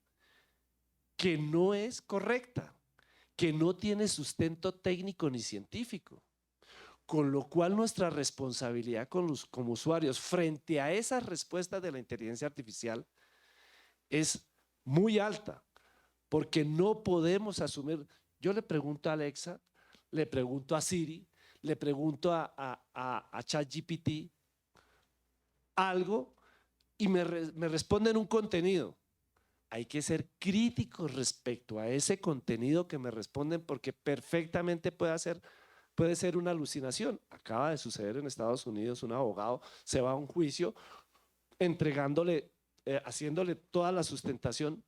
que no es correcta, que no tiene sustento técnico ni científico. Con lo cual nuestra responsabilidad como usuarios frente a esas respuestas de la inteligencia artificial es muy alta, porque no podemos asumir. Yo le pregunto a Alexa, le pregunto a Siri, le pregunto a ChatGPT algo y me responden un contenido. Hay que ser críticos respecto a ese contenido que me responden, porque perfectamente puede ser una alucinación. Acaba de suceder en Estados Unidos, un abogado se va a un juicio entregándole, haciéndole toda la sustentación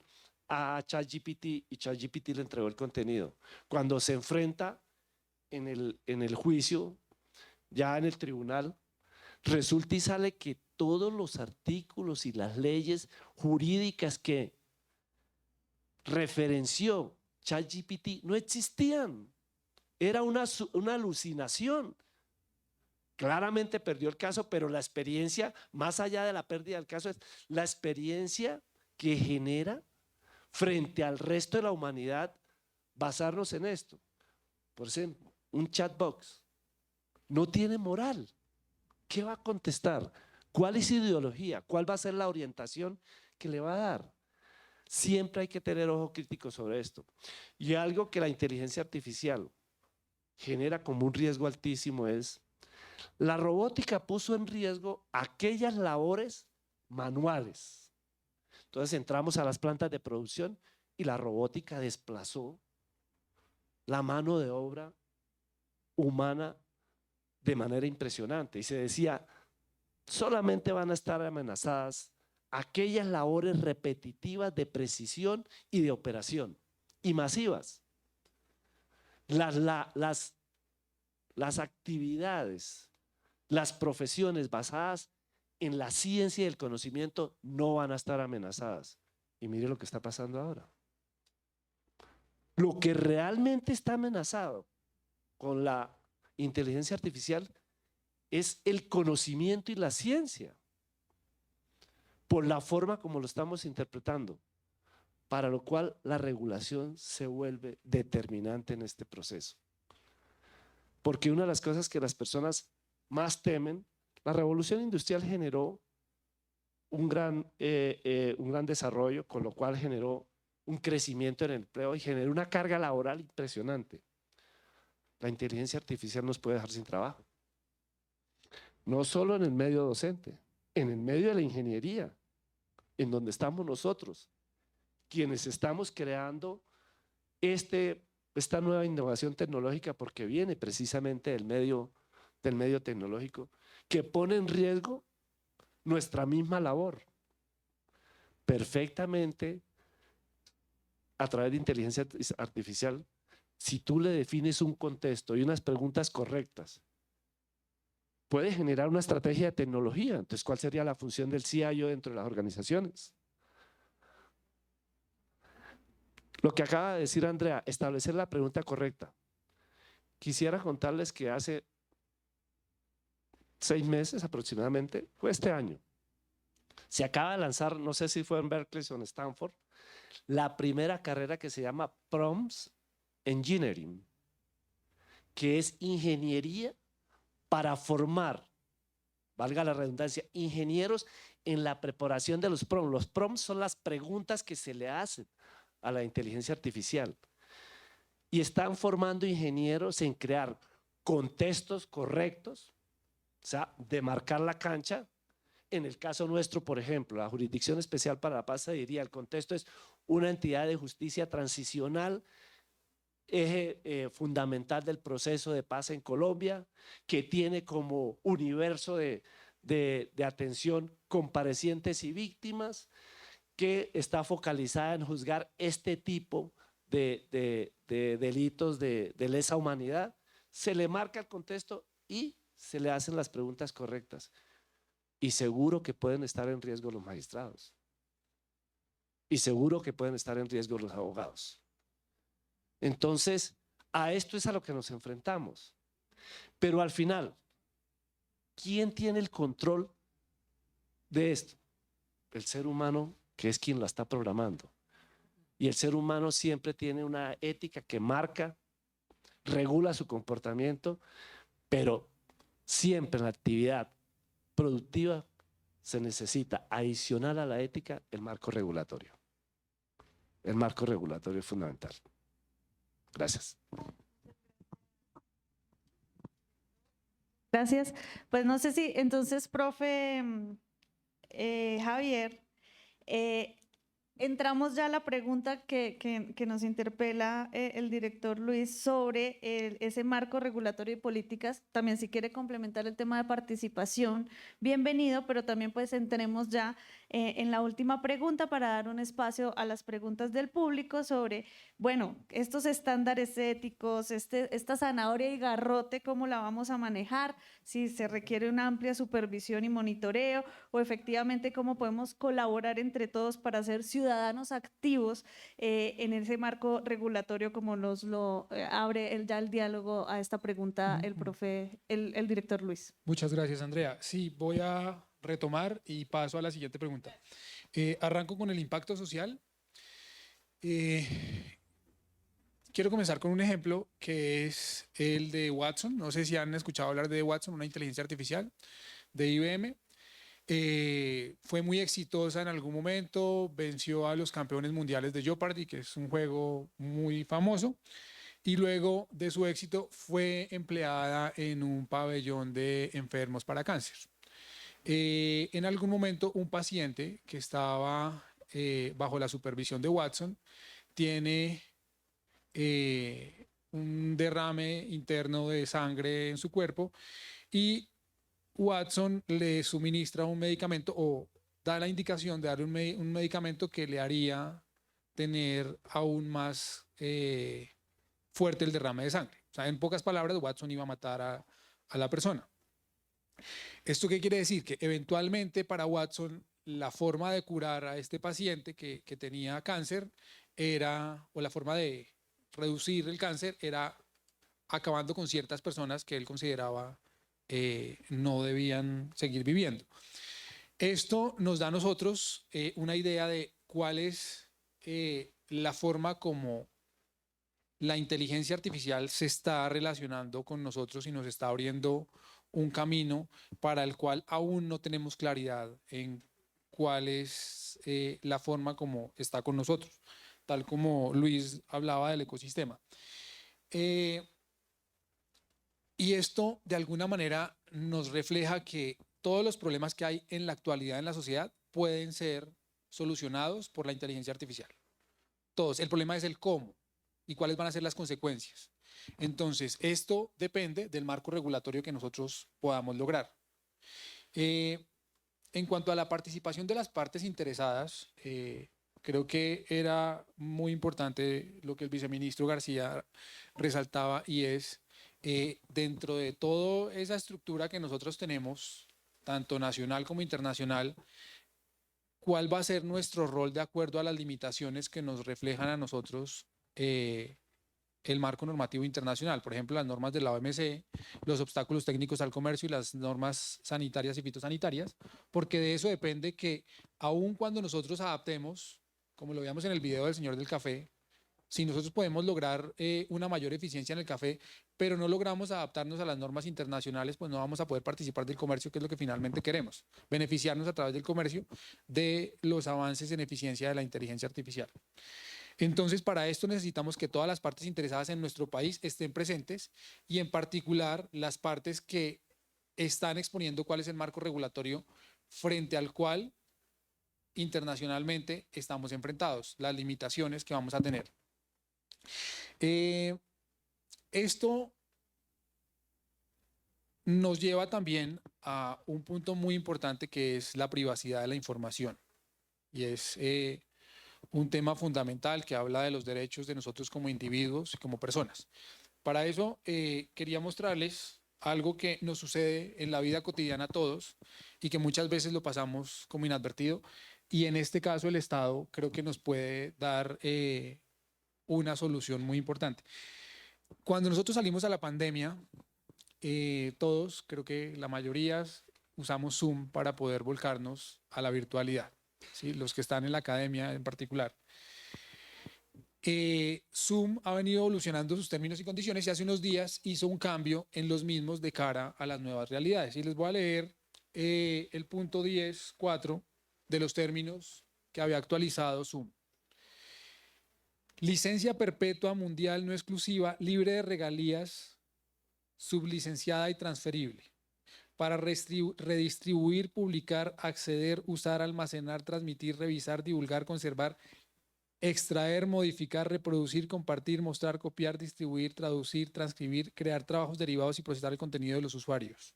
a ChatGPT y ChatGPT le entregó el contenido. Cuando se enfrenta en el juicio, ya en el tribunal, resulta y sale que todos los artículos y las leyes jurídicas que referenció ChatGPT no existían. Era una alucinación. Claramente perdió el caso, pero la experiencia, más allá de la pérdida del caso, es la experiencia que genera frente al resto de la humanidad basarnos en esto. Por ejemplo, un chatbox no tiene moral. ¿Qué va a contestar? ¿Cuál es su ideología? ¿Cuál va a ser la orientación que le va a dar? Siempre hay que tener ojo crítico sobre esto. Y algo que la inteligencia artificial genera como un riesgo altísimo es, la robótica puso en riesgo aquellas labores manuales. Entonces entramos a las plantas de producción y la robótica desplazó la mano de obra humana de manera impresionante. Y se decía, solamente van a estar amenazadas aquellas labores repetitivas de precisión y de operación y masivas. Las actividades, las profesiones basadas en la ciencia y el conocimiento no van a estar amenazadas. Y mire lo que está pasando ahora. Lo que realmente está amenazado con la inteligencia artificial es el conocimiento y la ciencia, por la forma como lo estamos interpretando, para lo cual la regulación se vuelve determinante en este proceso. Porque una de las cosas que las personas más temen, la revolución industrial generó un gran desarrollo, con lo cual generó un crecimiento en el empleo y generó una carga laboral impresionante. La inteligencia artificial nos puede dejar sin trabajo. No solo en el medio docente, en el medio de la ingeniería, en donde estamos nosotros, quienes estamos creando esta nueva innovación tecnológica, porque viene precisamente del medio tecnológico, que pone en riesgo nuestra misma labor. Perfectamente, a través de inteligencia artificial, si tú le defines un contexto y unas preguntas correctas, puede generar una estrategia de tecnología. Entonces, ¿cuál sería la función del CIO dentro de las organizaciones? Lo que acaba de decir Andrea, establecer la pregunta correcta. Quisiera contarles que hace 6 meses aproximadamente, fue este año, se acaba de lanzar, no sé si fue en Berkeley o en Stanford, la primera carrera que se llama Prompts Engineering, que es ingeniería para formar, valga la redundancia, ingenieros en la preparación de los prompts. Los prompts son las preguntas que se le hacen a la inteligencia artificial y están formando ingenieros en crear contextos correctos, o sea, demarcar la cancha. En el caso nuestro, por ejemplo, la Jurisdicción Especial para la Paz, diría, el contexto es una entidad de justicia transicional, eje fundamental del proceso de paz en Colombia, que tiene como universo de atención comparecientes y víctimas, que está focalizada en juzgar este tipo de delitos de lesa humanidad, se le marca el contexto y se le hacen las preguntas correctas. Y seguro que pueden estar en riesgo los magistrados. Y seguro que pueden estar en riesgo los abogados. Entonces, a esto es a lo que nos enfrentamos. Pero al final, ¿quién tiene el control de esto? El ser humano, que es quien lo está programando. Y el ser humano siempre tiene una ética que marca, regula su comportamiento, pero siempre en la actividad productiva se necesita, adicional a la ética, el marco regulatorio. El marco regulatorio es fundamental. Gracias. Gracias. Pues no sé si entonces, profe Javier, entramos ya a la pregunta que nos interpela el director Luis sobre ese marco regulatorio y políticas. También si quiere complementar el tema de participación, bienvenido, pero también pues entremos ya en la última pregunta para dar un espacio a las preguntas del público sobre, bueno, estos estándares éticos, esta zanahoria y garrote, ¿cómo la vamos a manejar? Si se requiere una amplia supervisión y monitoreo o efectivamente cómo podemos colaborar entre todos para ser ciudadanos activos en ese marco regulatorio como nos lo abre ya el diálogo a esta pregunta el profe, el director Luis. Muchas gracias, Andrea. Sí, voy a retomar y paso a la siguiente pregunta. Arranco con el impacto social. Quiero comenzar con un ejemplo que es el de Watson. No sé si han escuchado hablar de Watson, una inteligencia artificial de IBM. Fue muy exitosa en algún momento, venció a los campeones mundiales de Jeopardy, que es un juego muy famoso, y luego de su éxito fue empleada en un pabellón de enfermos para cáncer. En algún momento un paciente que estaba bajo la supervisión de Watson tiene un derrame interno de sangre en su cuerpo y Watson le suministra un medicamento o da la indicación de darle un medicamento que le haría tener aún más fuerte el derrame de sangre. O sea, en pocas palabras, Watson iba a matar a la persona. ¿Esto qué quiere decir? Que eventualmente para Watson la forma de curar a este paciente que tenía cáncer era, o la forma de reducir el cáncer era acabando con ciertas personas que él consideraba no debían seguir viviendo. Esto nos da a nosotros una idea de cuál es la forma como la inteligencia artificial se está relacionando con nosotros y nos está abriendo un camino para el cual aún no tenemos claridad en cuál es la forma como está con nosotros, tal como Luis hablaba del ecosistema. Y esto de alguna manera nos refleja que todos los problemas que hay en la actualidad en la sociedad pueden ser solucionados por la inteligencia artificial. Todos. El problema es el cómo y cuáles van a ser las consecuencias. Entonces, esto depende del marco regulatorio que nosotros podamos lograr. En cuanto a la participación de las partes interesadas, creo que era muy importante lo que el viceministro García resaltaba y es dentro de toda esa estructura que nosotros tenemos, tanto nacional como internacional, ¿cuál va a ser nuestro rol de acuerdo a las limitaciones que nos reflejan a nosotros el marco normativo internacional? Por ejemplo, las normas de la OMC, los obstáculos técnicos al comercio y las normas sanitarias y fitosanitarias, porque de eso depende que aun cuando nosotros adaptemos, como lo veíamos en el video del señor del café, si nosotros podemos lograr una mayor eficiencia en el café, pero no logramos adaptarnos a las normas internacionales, pues no vamos a poder participar del comercio, que es lo que finalmente queremos, beneficiarnos a través del comercio de los avances en eficiencia de la inteligencia artificial. Entonces, para esto necesitamos que todas las partes interesadas en nuestro país estén presentes y en particular las partes que están exponiendo cuál es el marco regulatorio frente al cual internacionalmente estamos enfrentados, las limitaciones que vamos a tener. Esto nos lleva también a un punto muy importante que es la privacidad de la información y es un tema fundamental que habla de los derechos de nosotros como individuos y como personas. Para eso quería mostrarles algo que nos sucede en la vida cotidiana a todos y que muchas veces lo pasamos como inadvertido, y en este caso el Estado creo que nos puede dar una solución muy importante. Cuando nosotros salimos a la pandemia, todos, creo que la mayoría, usamos Zoom para poder volcarnos a la virtualidad, ¿sí? Los que están en la academia en particular. Zoom ha venido evolucionando sus términos y condiciones y hace unos días hizo un cambio en los mismos de cara a las nuevas realidades. Y les voy a leer el punto 10.4 de los términos que había actualizado Zoom. Licencia perpetua mundial no exclusiva, libre de regalías, sublicenciada y transferible. Para redistribuir, publicar, acceder, usar, almacenar, transmitir, revisar, divulgar, conservar, extraer, modificar, reproducir, compartir, mostrar, copiar, distribuir, traducir, transcribir, crear trabajos derivados y procesar el contenido de los usuarios.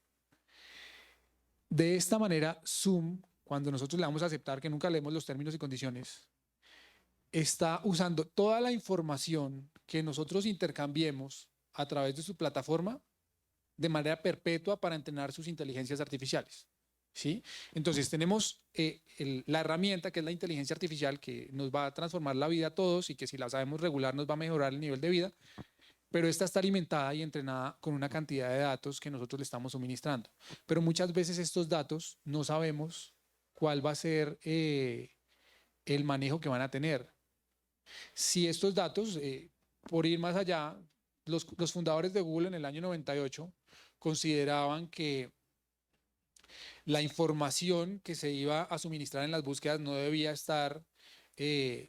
De esta manera, Zoom, cuando nosotros le damos a aceptar, que nunca leemos los términos y condiciones, está usando toda la información que nosotros intercambiemos a través de su plataforma de manera perpetua para entrenar sus inteligencias artificiales, ¿sí? Entonces tenemos la herramienta que es la inteligencia artificial, que nos va a transformar la vida a todos y que si la sabemos regular nos va a mejorar el nivel de vida, pero esta está alimentada y entrenada con una cantidad de datos que nosotros le estamos suministrando. Pero muchas veces estos datos no sabemos cuál va a ser el manejo que van a tener. Si estos datos, por ir más allá, los fundadores de Google en el año 98 consideraban que la información que se iba a suministrar en las búsquedas no debía estar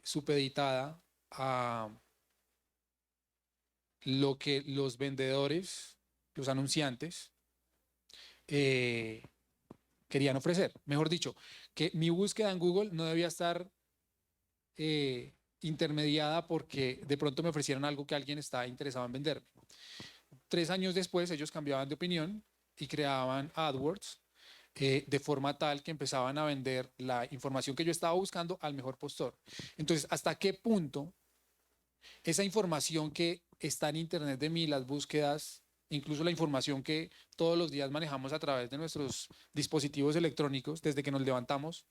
supeditada a lo que los vendedores, los anunciantes, querían ofrecer. Mejor dicho, que mi búsqueda en Google no debía estar intermediada porque de pronto me ofrecieron algo que alguien está interesado en venderme. 3 años después ellos cambiaban de opinión y creaban AdWords de forma tal que empezaban a vender la información que yo estaba buscando al mejor postor. Entonces, ¿hasta qué punto esa información que está en internet de mí, las búsquedas, incluso la información que todos los días manejamos a través de nuestros dispositivos electrónicos, desde que nos levantamos,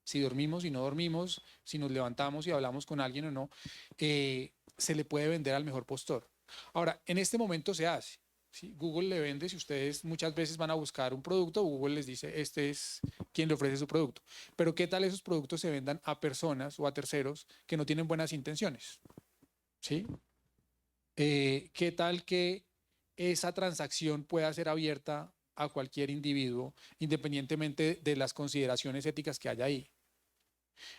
si dormimos, si no dormimos, si nos levantamos y hablamos con alguien o no, se le puede vender al mejor postor? Ahora, en este momento se hace, ¿sí? Google le vende, si ustedes muchas veces van a buscar un producto, Google les dice, este es quien le ofrece su producto. Pero ¿qué tal esos productos se vendan a personas o a terceros que no tienen buenas intenciones? ¿Sí? ¿Qué tal que esa transacción pueda ser abierta a cualquier individuo, independientemente de las consideraciones éticas que haya ahí?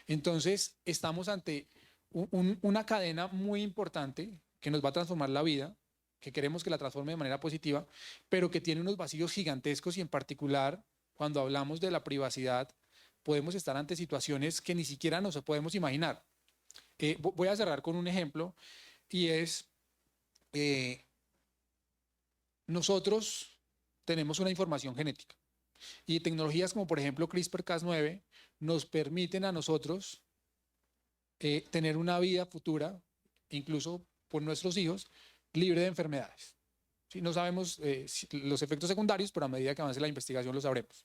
Entonces, estamos ante una cadena muy importante que nos va a transformar la vida, que queremos que la transforme de manera positiva, pero que tiene unos vacíos gigantescos, y en particular, cuando hablamos de la privacidad, podemos estar ante situaciones que ni siquiera nos podemos imaginar. Voy a cerrar con un ejemplo, y es, nosotros tenemos una información genética, y tecnologías como por ejemplo CRISPR-Cas9 nos permiten a nosotros tener una vida futura, incluso por nuestros hijos, libre de enfermedades. ¿Sí? No sabemos los efectos secundarios, pero a medida que avance la investigación lo sabremos.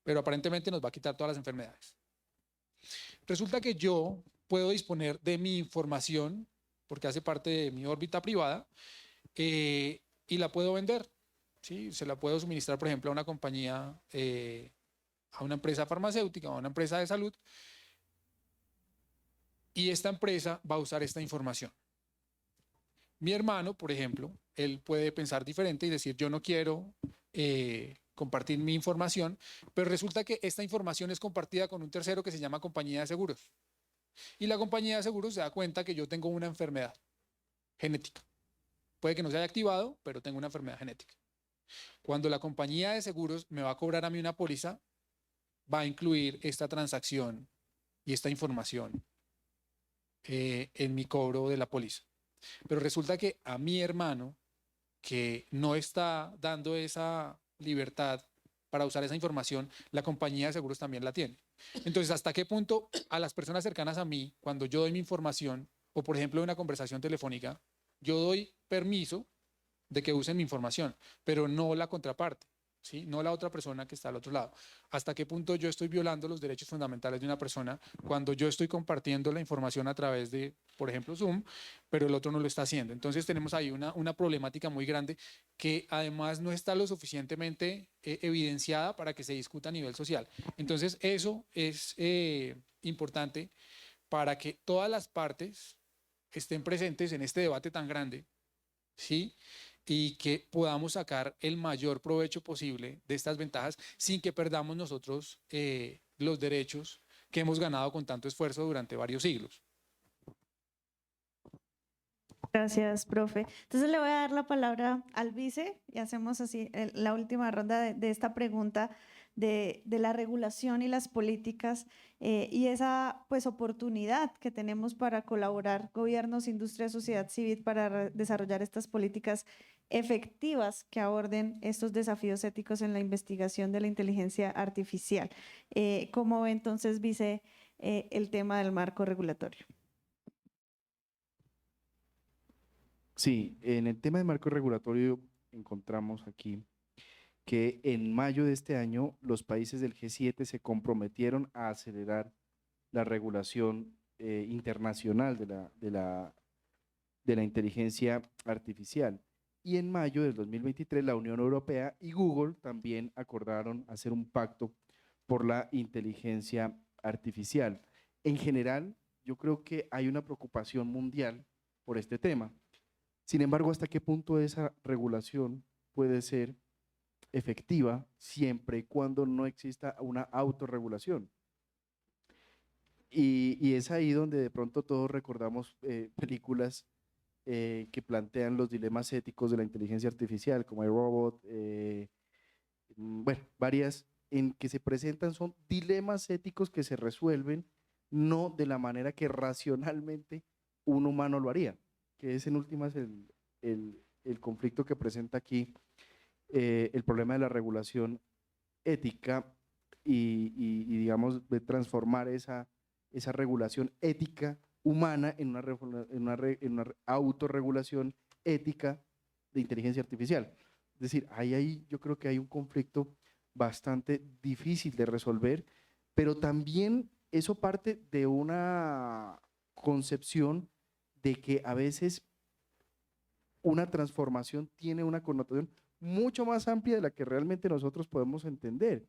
Pero aparentemente nos va a quitar todas las enfermedades. Resulta que yo puedo disponer de mi información, porque hace parte de mi órbita privada, y la puedo vender. ¿Sí? Se la puedo suministrar, por ejemplo, a una compañía, a una empresa farmacéutica, a una empresa de salud, y esta empresa va a usar esta información. Mi hermano, por ejemplo, él puede pensar diferente y decir, yo no quiero compartir mi información, pero resulta que esta información es compartida con un tercero que se llama compañía de seguros. Y la compañía de seguros se da cuenta que yo tengo una enfermedad genética. Puede que no se haya activado, pero tengo una enfermedad genética. Cuando la compañía de seguros me va a cobrar a mí una póliza, va a incluir esta transacción y esta información en mi cobro de la póliza. Pero resulta que a mi hermano, que no está dando esa libertad para usar esa información, la compañía de seguros también la tiene. Entonces, ¿hasta qué punto a las personas cercanas a mí, cuando yo doy mi información, o por ejemplo, una conversación telefónica, yo doy permiso de que usen mi información, pero no la contraparte, ¿sí? No la otra persona que está al otro lado? ¿Hasta qué punto yo estoy violando los derechos fundamentales de una persona cuando yo estoy compartiendo la información a través de, por ejemplo, Zoom, pero el otro no lo está haciendo? Entonces tenemos ahí una problemática muy grande que además no está lo suficientemente evidenciada para que se discuta a nivel social. Entonces eso es importante para que todas las partes estén presentes en este debate tan grande, ¿sí? Y que podamos sacar el mayor provecho posible de estas ventajas sin que perdamos nosotros los derechos que hemos ganado con tanto esfuerzo durante varios siglos. Gracias, profe. Entonces le voy a dar la palabra al vice y hacemos así la última ronda de esta pregunta de la regulación y las políticas y esa pues oportunidad que tenemos para colaborar gobiernos, industria, sociedad civil para desarrollar estas políticas efectivas que aborden estos desafíos éticos en la investigación de la inteligencia artificial. ¿Cómo ve entonces, vice, el tema del marco regulatorio? Sí, en el tema de marco regulatorio encontramos aquí que en mayo de este año los países del G7 se comprometieron a acelerar la regulación internacional de la inteligencia artificial. Y en mayo del 2023 la Unión Europea y Google también acordaron hacer un pacto por la inteligencia artificial. En general, yo creo que hay una preocupación mundial por este tema. Sin embargo, ¿hasta qué punto esa regulación puede ser efectiva siempre y cuando no exista una autorregulación? Y es ahí donde de pronto todos recordamos películas que plantean los dilemas éticos de la inteligencia artificial, como iRobot, bueno, varias en que se presentan son dilemas éticos que se resuelven no de la manera que racionalmente un humano lo haría, que es en últimas el conflicto que presenta aquí el problema de la regulación ética y digamos, de transformar esa regulación ética humana en una autorregulación ética de inteligencia artificial. Es decir, ahí yo creo que hay un conflicto bastante difícil de resolver, pero también eso parte de una concepción de que a veces una transformación tiene una connotación mucho más amplia de la que realmente nosotros podemos entender.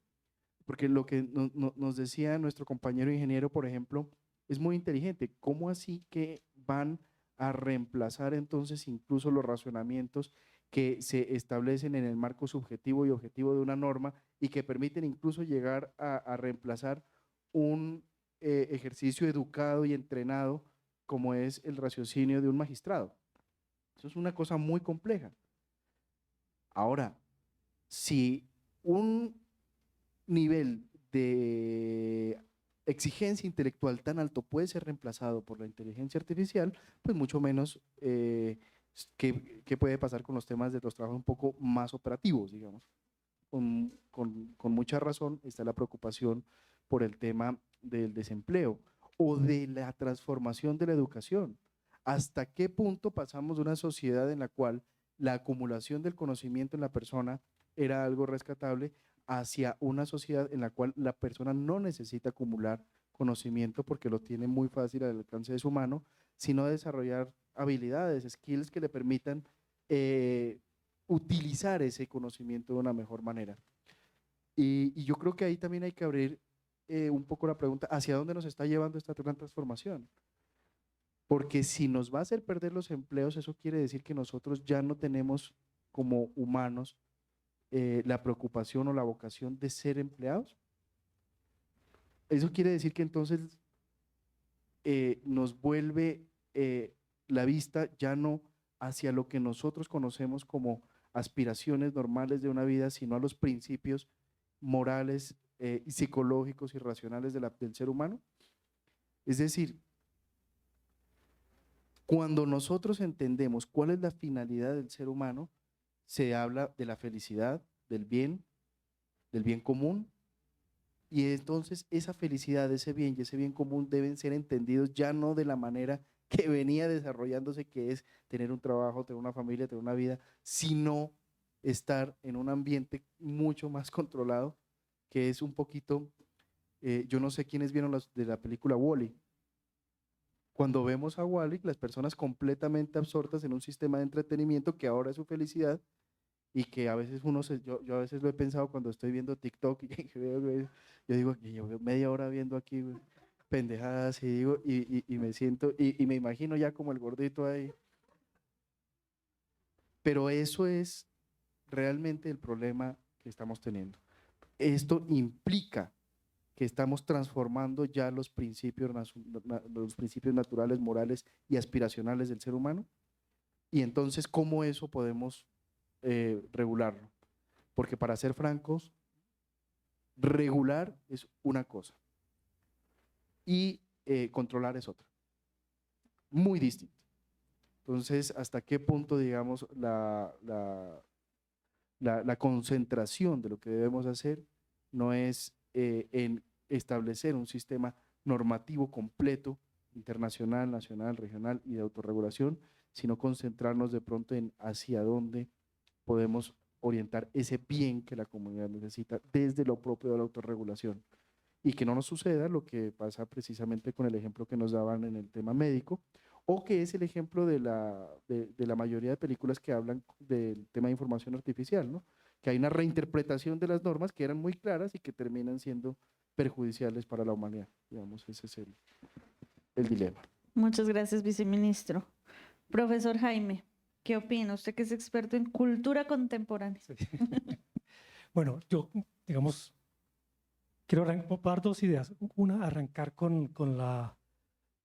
Porque lo que nos decía nuestro compañero ingeniero, por ejemplo, es muy inteligente. ¿Cómo así que van a reemplazar entonces incluso los razonamientos que se establecen en el marco subjetivo y objetivo de una norma y que permiten incluso llegar a reemplazar un ejercicio educado y entrenado como es el raciocinio de un magistrado? Eso es una cosa muy compleja. Ahora, si un nivel de exigencia intelectual tan alto puede ser reemplazado por la inteligencia artificial, pues mucho menos qué puede pasar con los temas de los trabajos un poco más operativos, digamos. Con mucha razón está la preocupación por el tema del desempleo o de la transformación de la educación. ¿Hasta qué punto pasamos de una sociedad en la cual la acumulación del conocimiento en la persona era algo rescatable hacia una sociedad en la cual la persona no necesita acumular conocimiento porque lo tiene muy fácil al alcance de su mano, sino desarrollar habilidades, skills que le permitan utilizar ese conocimiento de una mejor manera? Y yo creo que ahí también hay que abrir un poco la pregunta, ¿hacia dónde nos está llevando esta gran transformación? Porque si nos va a hacer perder los empleos, eso quiere decir que nosotros ya no tenemos como humanos la preocupación o la vocación de ser empleados. Eso quiere decir que entonces nos vuelve la vista ya no hacia lo que nosotros conocemos como aspiraciones normales de una vida, sino a los principios morales, psicológicos y racionales del ser humano. Es decir, cuando nosotros entendemos cuál es la finalidad del ser humano, se habla de la felicidad, del bien, del bien común, y entonces esa felicidad, ese bien y ese bien común deben ser entendidos ya no de la manera que venía desarrollándose, que es tener un trabajo, tener una familia, tener una vida, sino estar en un ambiente mucho más controlado, que es un poquito, yo no sé quiénes vieron de la película Wall-E. Cuando vemos a Wall-E, las personas completamente absortas en un sistema de entretenimiento que ahora es su felicidad, y que a veces yo a veces lo he pensado cuando estoy viendo TikTok y que yo digo, yo veo media hora viendo aquí pendejadas y digo, y me siento, y me imagino ya como el gordito ahí. Pero eso es realmente el problema que estamos teniendo. Esto implica que estamos transformando ya los principios naturales, morales y aspiracionales del ser humano, y entonces, ¿cómo eso podemos regularlo? Porque, para ser francos, regular es una cosa y controlar es otra, muy distinta. Entonces, ¿hasta qué punto, digamos, la concentración de lo que debemos hacer no es en establecer un sistema normativo completo, internacional, nacional, regional y de autorregulación, sino concentrarnos de pronto en hacia dónde podemos orientar ese bien que la comunidad necesita desde lo propio de la autorregulación, y que no nos suceda lo que pasa precisamente con el ejemplo que nos daban en el tema médico, o que es el ejemplo de la mayoría de películas que hablan del tema de información artificial, ¿no? Que hay una reinterpretación de las normas que eran muy claras y que terminan siendo perjudiciales para la humanidad. Digamos, ese es el dilema. Muchas gracias, viceministro. Profesor Jaime, ¿qué opina? Usted que es experto en cultura contemporánea. Sí. Bueno, yo, digamos, quiero dar dos ideas. Una, arrancar con la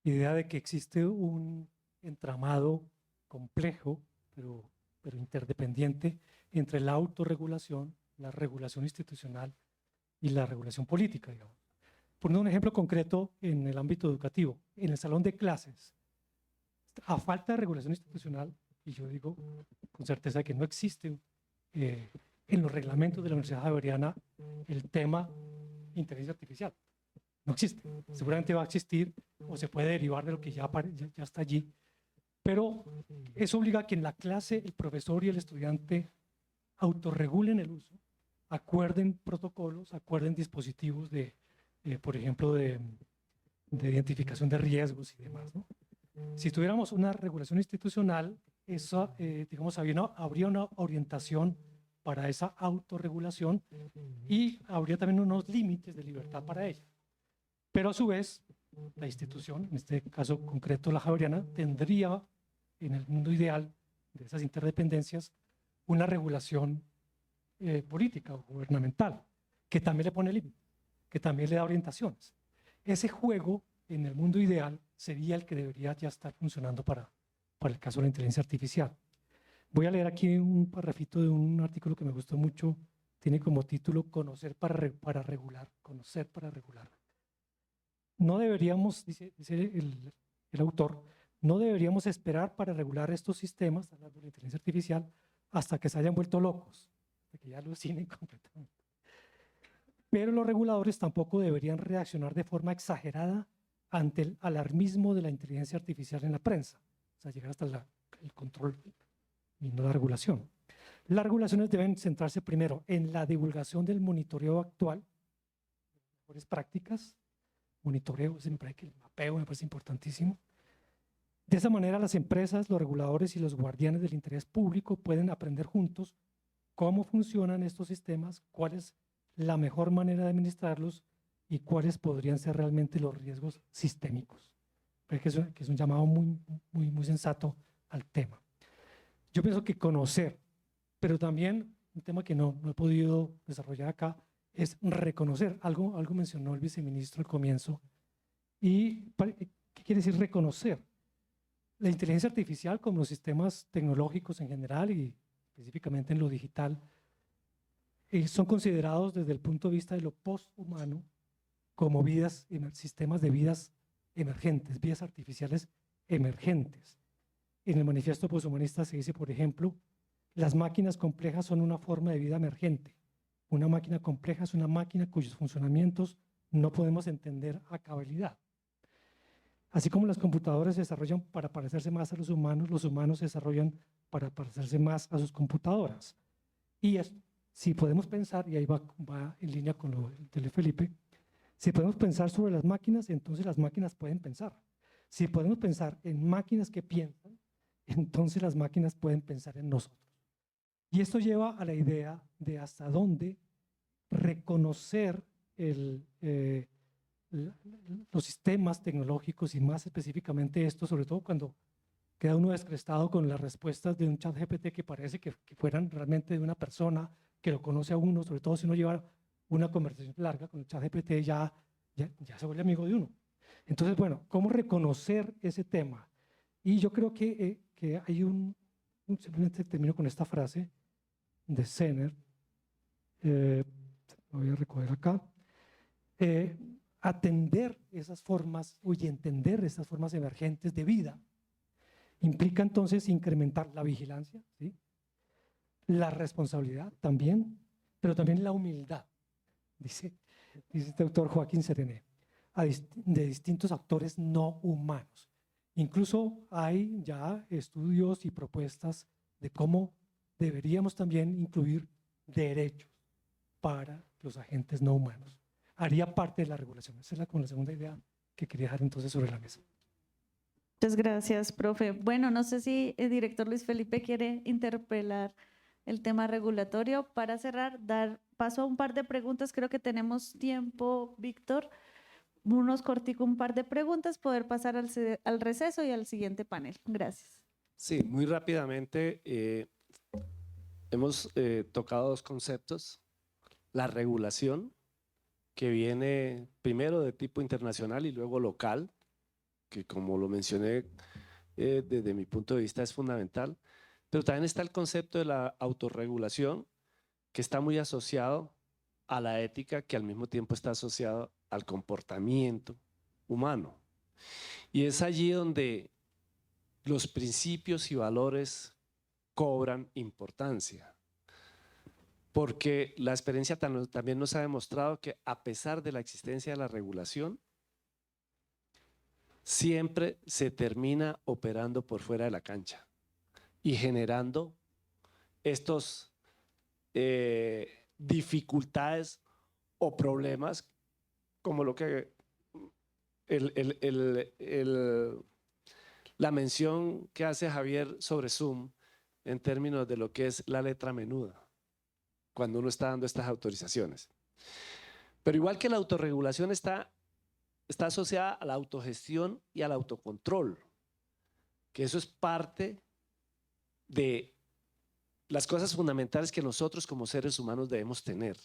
idea de que existe un entramado complejo, pero interdependiente, entre la autorregulación, la regulación institucional y la regulación política, digamos. Poniendo un ejemplo concreto en el ámbito educativo, en el salón de clases, a falta de regulación institucional, y yo digo con certeza que no existe en los reglamentos de la Universidad Javeriana el tema inteligencia artificial. No existe. Seguramente va a existir o se puede derivar de lo que ya está allí, pero eso obliga a que en la clase el profesor y el estudiante autorregulen el uso, acuerden protocolos, acuerden dispositivos por ejemplo, de identificación de riesgos y demás, ¿no? Si tuviéramos una regulación institucional, eso, digamos, habría una orientación para esa autorregulación y habría también unos límites de libertad para ella. Pero a su vez, la institución, en este caso concreto la Javeriana, tendría en el mundo ideal de esas interdependencias una regulación política o gubernamental, que también le pone límites, que también le da orientaciones. Ese juego en el mundo ideal sería el que debería ya estar funcionando para el caso de la inteligencia artificial. Voy a leer aquí un parrafito de un artículo que me gustó mucho, tiene como título Conocer para regular, conocer para regular. No deberíamos, dice el autor, no deberíamos esperar para regular estos sistemas, hablando de la inteligencia artificial, hasta que se hayan vuelto locos, hasta que ya alucinen completamente. Pero los reguladores tampoco deberían reaccionar de forma exagerada ante el alarmismo de la inteligencia artificial en la prensa, o sea, llegar hasta el control y no la regulación. Las regulaciones deben centrarse primero en la divulgación del monitoreo actual, mejores prácticas, monitoreo, me parece que el mapeo me parece importantísimo. De esa manera, las empresas, los reguladores y los guardianes del interés público pueden aprender juntos cómo funcionan estos sistemas, cuál es la mejor manera de administrarlos y cuáles podrían ser realmente los riesgos sistémicos. Creo que es un llamado muy sensato al tema. Yo pienso que conocer, pero también un tema que no he podido desarrollar acá, es reconocer. Algo mencionó el viceministro al comienzo. ¿Y qué quiere decir reconocer? La inteligencia artificial, como los sistemas tecnológicos en general y específicamente en lo digital, son considerados desde el punto de vista de lo posthumano como sistemas de vidas emergentes, vidas artificiales emergentes. En el manifiesto poshumanista se dice, por ejemplo, las máquinas complejas son una forma de vida emergente Una máquina compleja es una máquina cuyos funcionamientos no podemos entender a cabalidad. Así como las computadoras se desarrollan para parecerse más a los humanos se desarrollan para parecerse más a sus computadoras. Y si podemos pensar, y ahí va en línea con lo de Luis Felipe, si podemos pensar sobre las máquinas, entonces las máquinas pueden pensar. Si podemos pensar en máquinas que piensan, entonces las máquinas pueden pensar en nosotros. Y esto lleva a la idea de hasta dónde reconocer los sistemas tecnológicos y más específicamente esto, sobre todo cuando queda uno descrestado con las respuestas de un chat GPT que parece que fueran realmente de una persona que lo conoce a uno, sobre todo si uno lleva una conversación larga con el chat GPT ya se vuelve amigo de uno. Entonces, bueno, ¿cómo reconocer ese tema? Y yo creo que hay simplemente termino con esta frase de Zener, lo voy a recoger acá, atender esas formas y entender esas formas emergentes de vida implica entonces incrementar la vigilancia, ¿sí? La responsabilidad también, pero también la humildad, dice este autor Joaquín Serené, de distintos actores no humanos. Incluso hay ya estudios y propuestas de cómo deberíamos también incluir derechos para los agentes no humanos. Haría parte de la regulación. Esa es como la segunda idea que quería dejar entonces sobre la mesa. Muchas gracias, profe. Bueno, no sé si el director Luis Felipe quiere interpelar el tema regulatorio. Para cerrar, dar paso a un par de preguntas. Creo que tenemos tiempo, Víctor. Un par de preguntas, poder pasar al receso y al siguiente panel. Gracias. Sí, muy rápidamente hemos tocado dos conceptos. La regulación, que viene primero de tipo internacional y luego local, que como lo mencioné desde mi punto de vista es fundamental, pero también está el concepto de la autorregulación, que está muy asociado a la ética, que al mismo tiempo está asociado al comportamiento humano. Y es allí donde los principios y valores cobran importancia. Porque la experiencia también nos ha demostrado que a pesar de la existencia de la regulación, siempre se termina operando por fuera de la cancha y generando estos dificultades o problemas como lo que la mención que hace Javier sobre Zoom en términos de lo que es la letra menuda cuando uno está dando estas autorizaciones. Pero igual que la autorregulación está asociada a la autogestión y al autocontrol, que eso es parte de las cosas fundamentales que nosotros como seres humanos debemos tener,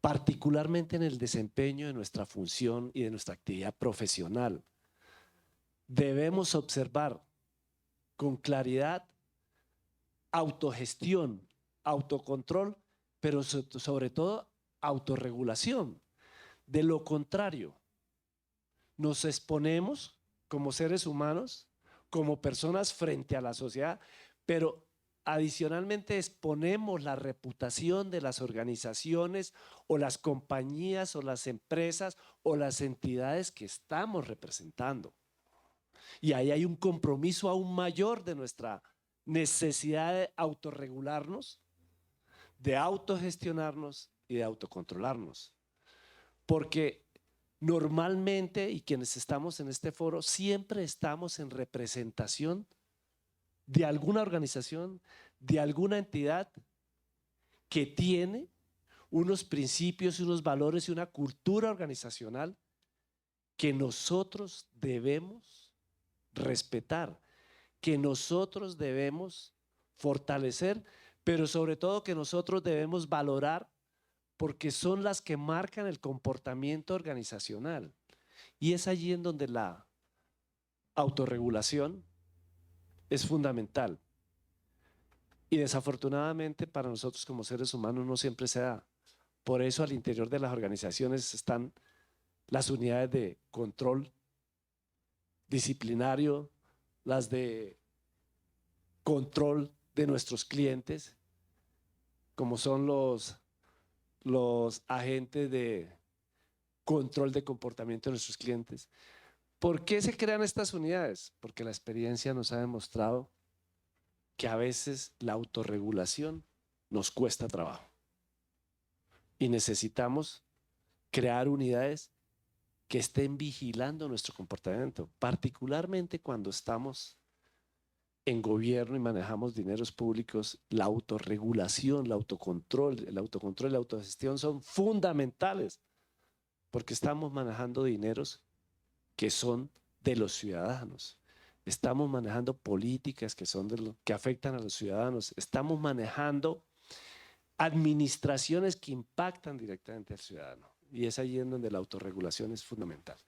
particularmente en el desempeño de nuestra función y de nuestra actividad profesional. Debemos observar con claridad autogestión, autocontrol, pero sobre todo autorregulación. De lo contrario, nos exponemos como seres humanos, como personas frente a la sociedad, pero adicionalmente exponemos la reputación de las organizaciones o las compañías o las empresas o las entidades que estamos representando. Y ahí hay un compromiso aún mayor de nuestra necesidad de autorregularnos, de autogestionarnos y de autocontrolarnos. Porque normalmente, y quienes estamos en este foro, siempre estamos en representación de alguna organización, de alguna entidad que tiene unos principios, unos valores y una cultura organizacional que nosotros debemos respetar, que nosotros debemos fortalecer, pero sobre todo que nosotros debemos valorar porque son las que marcan el comportamiento organizacional. Y es allí en donde la autorregulación es fundamental. Y desafortunadamente para nosotros como seres humanos no siempre se da. Por eso al interior de las organizaciones están las unidades de control disciplinario, las de control de nuestros clientes, como son los los agentes de control de comportamiento de nuestros clientes. ¿Por qué se crean estas unidades? Porque la experiencia nos ha demostrado que a veces la autorregulación nos cuesta trabajo y necesitamos crear unidades que estén vigilando nuestro comportamiento, particularmente cuando estamos en gobierno y manejamos dineros públicos. La autorregulación, el autocontrol y la autogestión son fundamentales porque estamos manejando dineros que son de los ciudadanos. Estamos manejando políticas que son que afectan a los ciudadanos. Estamos manejando administraciones que impactan directamente al ciudadano. Y es ahí en donde la autorregulación es fundamental.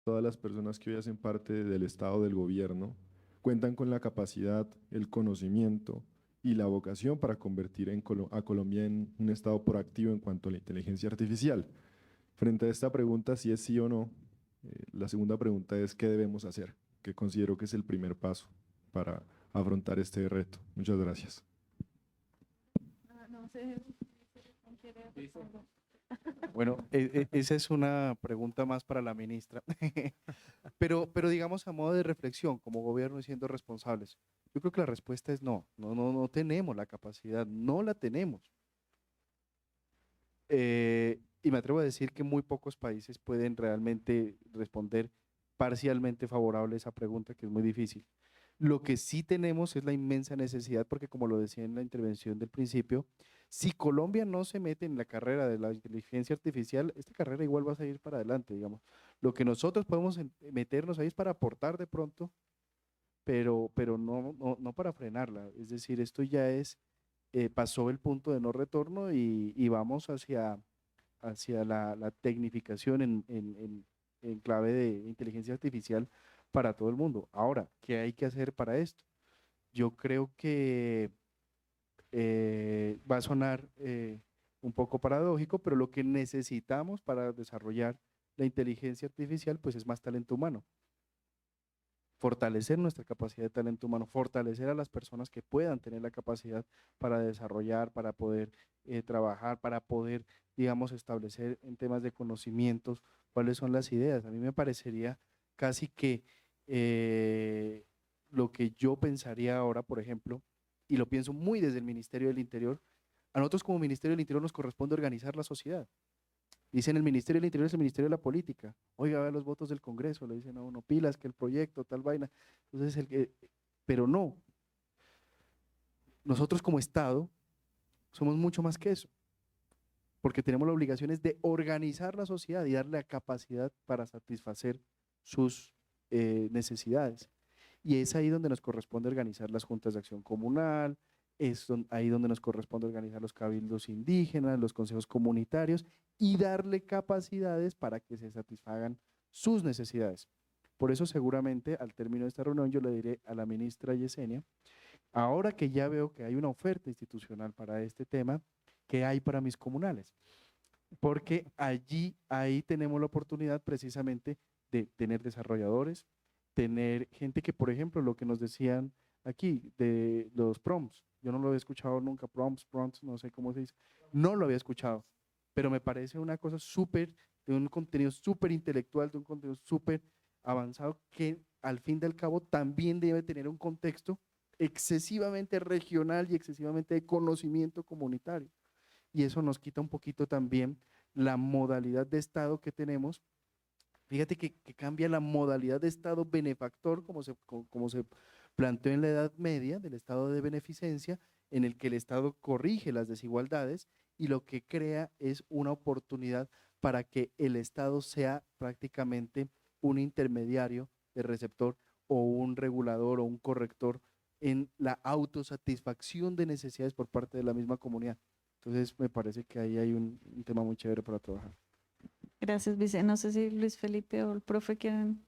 Todas las personas que hoy hacen parte del Estado, del gobierno, cuentan con la capacidad, el conocimiento y la vocación para convertir a Colombia en un Estado proactivo en cuanto a la inteligencia artificial. Frente a esta pregunta, si es sí o no, la segunda pregunta es ¿qué debemos hacer? Que considero que es el primer paso para afrontar este reto. Muchas gracias. No sé quién quiere responder. Bueno, esa es una pregunta más para la ministra, pero digamos a modo de reflexión, como gobierno y siendo responsables, yo creo que la respuesta es no tenemos la capacidad, no la tenemos. Y me atrevo a decir que muy pocos países pueden realmente responder parcialmente favorable a esa pregunta, que es muy difícil. Lo que sí tenemos es la inmensa necesidad, porque como lo decía en la intervención del principio, si Colombia no se mete en la carrera de la inteligencia artificial, esta carrera igual va a seguir para adelante, digamos. Lo que nosotros podemos meternos ahí es para aportar de pronto, pero no para frenarla. Es decir, esto ya pasó el punto de no retorno y vamos hacia la tecnificación en clave de inteligencia artificial para todo el mundo. Ahora, ¿qué hay que hacer para esto? Yo creo que va a sonar un poco paradójico, pero lo que necesitamos para desarrollar la inteligencia artificial pues es más talento humano. Fortalecer nuestra capacidad de talento humano, fortalecer a las personas que puedan tener la capacidad para desarrollar, para poder trabajar, para poder, digamos, establecer en temas de conocimientos cuáles son las ideas. A mí me parecería casi que lo que yo pensaría ahora, por ejemplo, y lo pienso muy desde el Ministerio del Interior, a nosotros como Ministerio del Interior nos corresponde organizar la sociedad. Dicen el Ministerio del Interior es el Ministerio de la Política. Oiga, vea los votos del Congreso, le dicen a uno, pilas, que el proyecto, tal vaina. Entonces, pero no. Nosotros como Estado somos mucho más que eso, porque tenemos la obligación de organizar la sociedad y darle la capacidad para satisfacer sus necesidades. Y es ahí donde nos corresponde organizar las juntas de acción comunal, ahí donde nos corresponde organizar los cabildos indígenas, los consejos comunitarios y darle capacidades para que se satisfagan sus necesidades. Por eso seguramente al término de esta reunión yo le diré a la ministra Yesenia, ahora que ya veo que hay una oferta institucional para este tema, ¿qué hay para mis comunales? Porque ahí tenemos la oportunidad precisamente de tener desarrolladores, tener gente que, por ejemplo, lo que nos decían aquí de los prompts, yo no lo había escuchado nunca, prompts, no sé cómo se dice, no lo había escuchado, pero me parece una cosa súper, de un contenido súper intelectual, de un contenido súper avanzado que al fin del cabo también debe tener un contexto excesivamente regional y excesivamente de conocimiento comunitario. Y eso nos quita un poquito también la modalidad de Estado que tenemos Fíjate que cambia la modalidad de Estado benefactor, como se planteó en la Edad Media, del Estado de beneficencia, en el que el Estado corrige las desigualdades y lo que crea es una oportunidad para que el Estado sea prácticamente un intermediario de receptor o un regulador o un corrector en la autosatisfacción de necesidades por parte de la misma comunidad. Entonces me parece que ahí hay un tema muy chévere para trabajar. Gracias, vice. No sé si Luis Felipe o el profe quieren.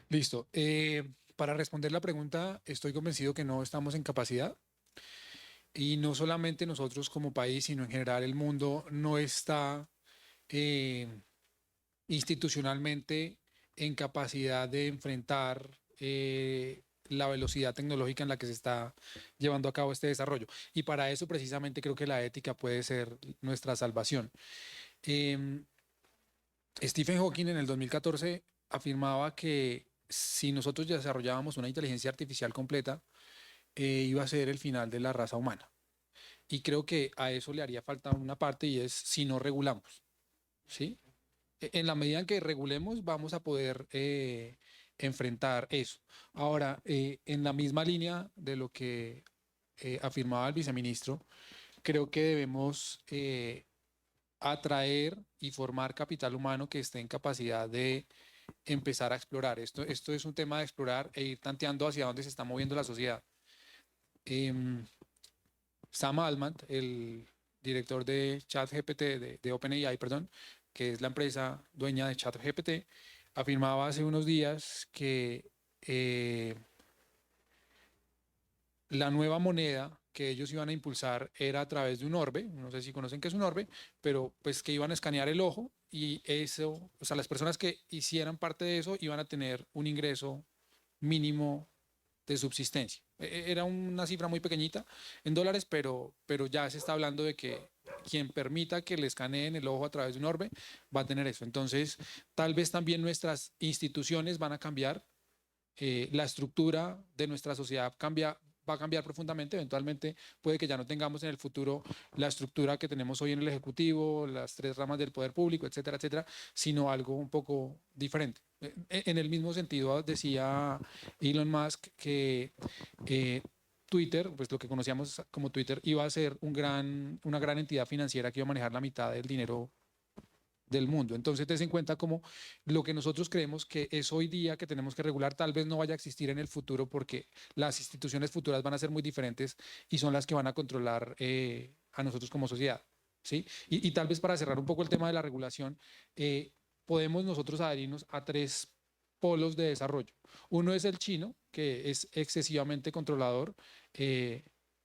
Listo. Para responder la pregunta, estoy convencido que no estamos en capacidad. Y no solamente nosotros como país, sino en general el mundo no está institucionalmente en capacidad de enfrentar la velocidad tecnológica en la que se está llevando a cabo este desarrollo. Y para eso precisamente creo que la ética puede ser nuestra salvación. Stephen Hawking en el 2014 afirmaba que si nosotros ya desarrollábamos una inteligencia artificial completa, iba a ser el final de la raza humana. Y creo que a eso le haría falta una parte y es si no regulamos, ¿sí? En la medida en que regulemos vamos a poder enfrentar eso. Ahora, en la misma línea de lo que afirmaba el viceministro, creo que debemos atraer y formar capital humano que esté en capacidad de empezar a explorar. Esto es un tema de explorar e ir tanteando hacia dónde se está moviendo la sociedad. Sam Altman, el director de ChatGPT, de OpenAI, perdón, que es la empresa dueña de ChatGPT, afirmaba hace unos días que la nueva moneda que ellos iban a impulsar era a través de un orbe, no sé si conocen qué es un orbe, pero pues que iban a escanear el ojo y eso, o sea, las personas que hicieran parte de eso iban a tener un ingreso mínimo de subsistencia. Era una cifra muy pequeñita en dólares, pero ya se está hablando de que quien permita que le escaneen el ojo a través de un orbe va a tener eso. Entonces, tal vez también nuestras instituciones van a cambiar, la estructura de nuestra sociedad va a cambiar profundamente. Eventualmente puede que ya no tengamos en el futuro la estructura que tenemos hoy en el Ejecutivo, las 3 ramas del poder público, etcétera, etcétera, sino algo un poco diferente. En el mismo sentido decía Elon Musk que Twitter, pues lo que conocíamos como Twitter, iba a ser una gran entidad financiera que iba a manejar la mitad del dinero del mundo. Entonces, ten en cuenta como lo que nosotros creemos que es hoy día que tenemos que regular, tal vez no vaya a existir en el futuro porque las instituciones futuras van a ser muy diferentes y son las que van a controlar a nosotros como sociedad, ¿sí? Y tal vez para cerrar un poco el tema de la regulación, podemos nosotros adherirnos a 3 polos de desarrollo. Uno es el chino, que es excesivamente controlador,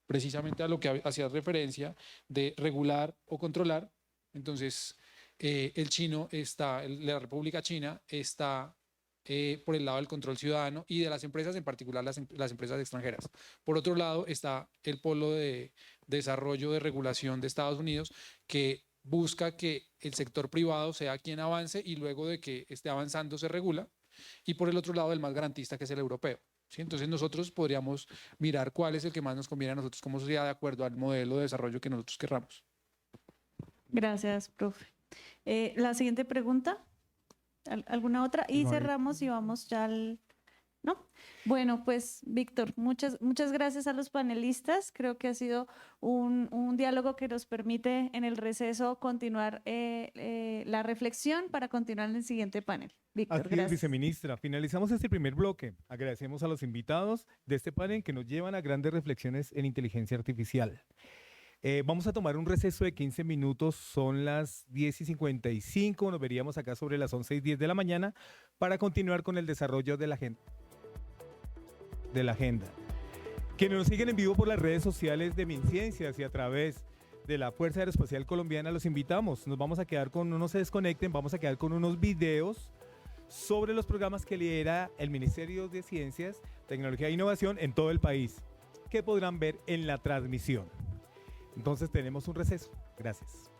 precisamente a lo que hacías referencia de regular o controlar. Entonces, el chino la República China está por el lado del control ciudadano y de las empresas, en particular las empresas extranjeras. Por otro lado está el polo de desarrollo de regulación de Estados Unidos, que busca que el sector privado sea quien avance y luego de que esté avanzando se regula. Y por el otro lado el más garantista, que es el europeo, ¿sí? Entonces nosotros podríamos mirar cuál es el que más nos conviene a nosotros como sociedad de acuerdo al modelo de desarrollo que nosotros querramos. Gracias, profe. La siguiente pregunta. ¿Alguna otra? Y No hay. cerramos y vamos ya al... ¿No? Bueno, pues Víctor, muchas gracias a los panelistas. Creo que ha sido un diálogo que nos permite en el receso continuar la reflexión para continuar en el siguiente panel. Víctor, Así es, gracias. viceministra. Finalizamos este primer bloque. Agradecemos a los invitados de este panel que nos llevan a grandes reflexiones en inteligencia artificial. Vamos a tomar un receso de 15 minutos, son las 10:55, nos veríamos acá sobre las 11:10 de la mañana para continuar con el desarrollo de la agenda. Quienes nos siguen en vivo por las redes sociales de MinCiencias y a través de la Fuerza Aeroespacial Colombiana, los invitamos. Nos vamos a quedar no se desconecten, vamos a quedar con unos videos sobre los programas que lidera el Ministerio de Ciencias, Tecnología e Innovación en todo el país, que podrán ver en la transmisión. Entonces tenemos un receso. Gracias.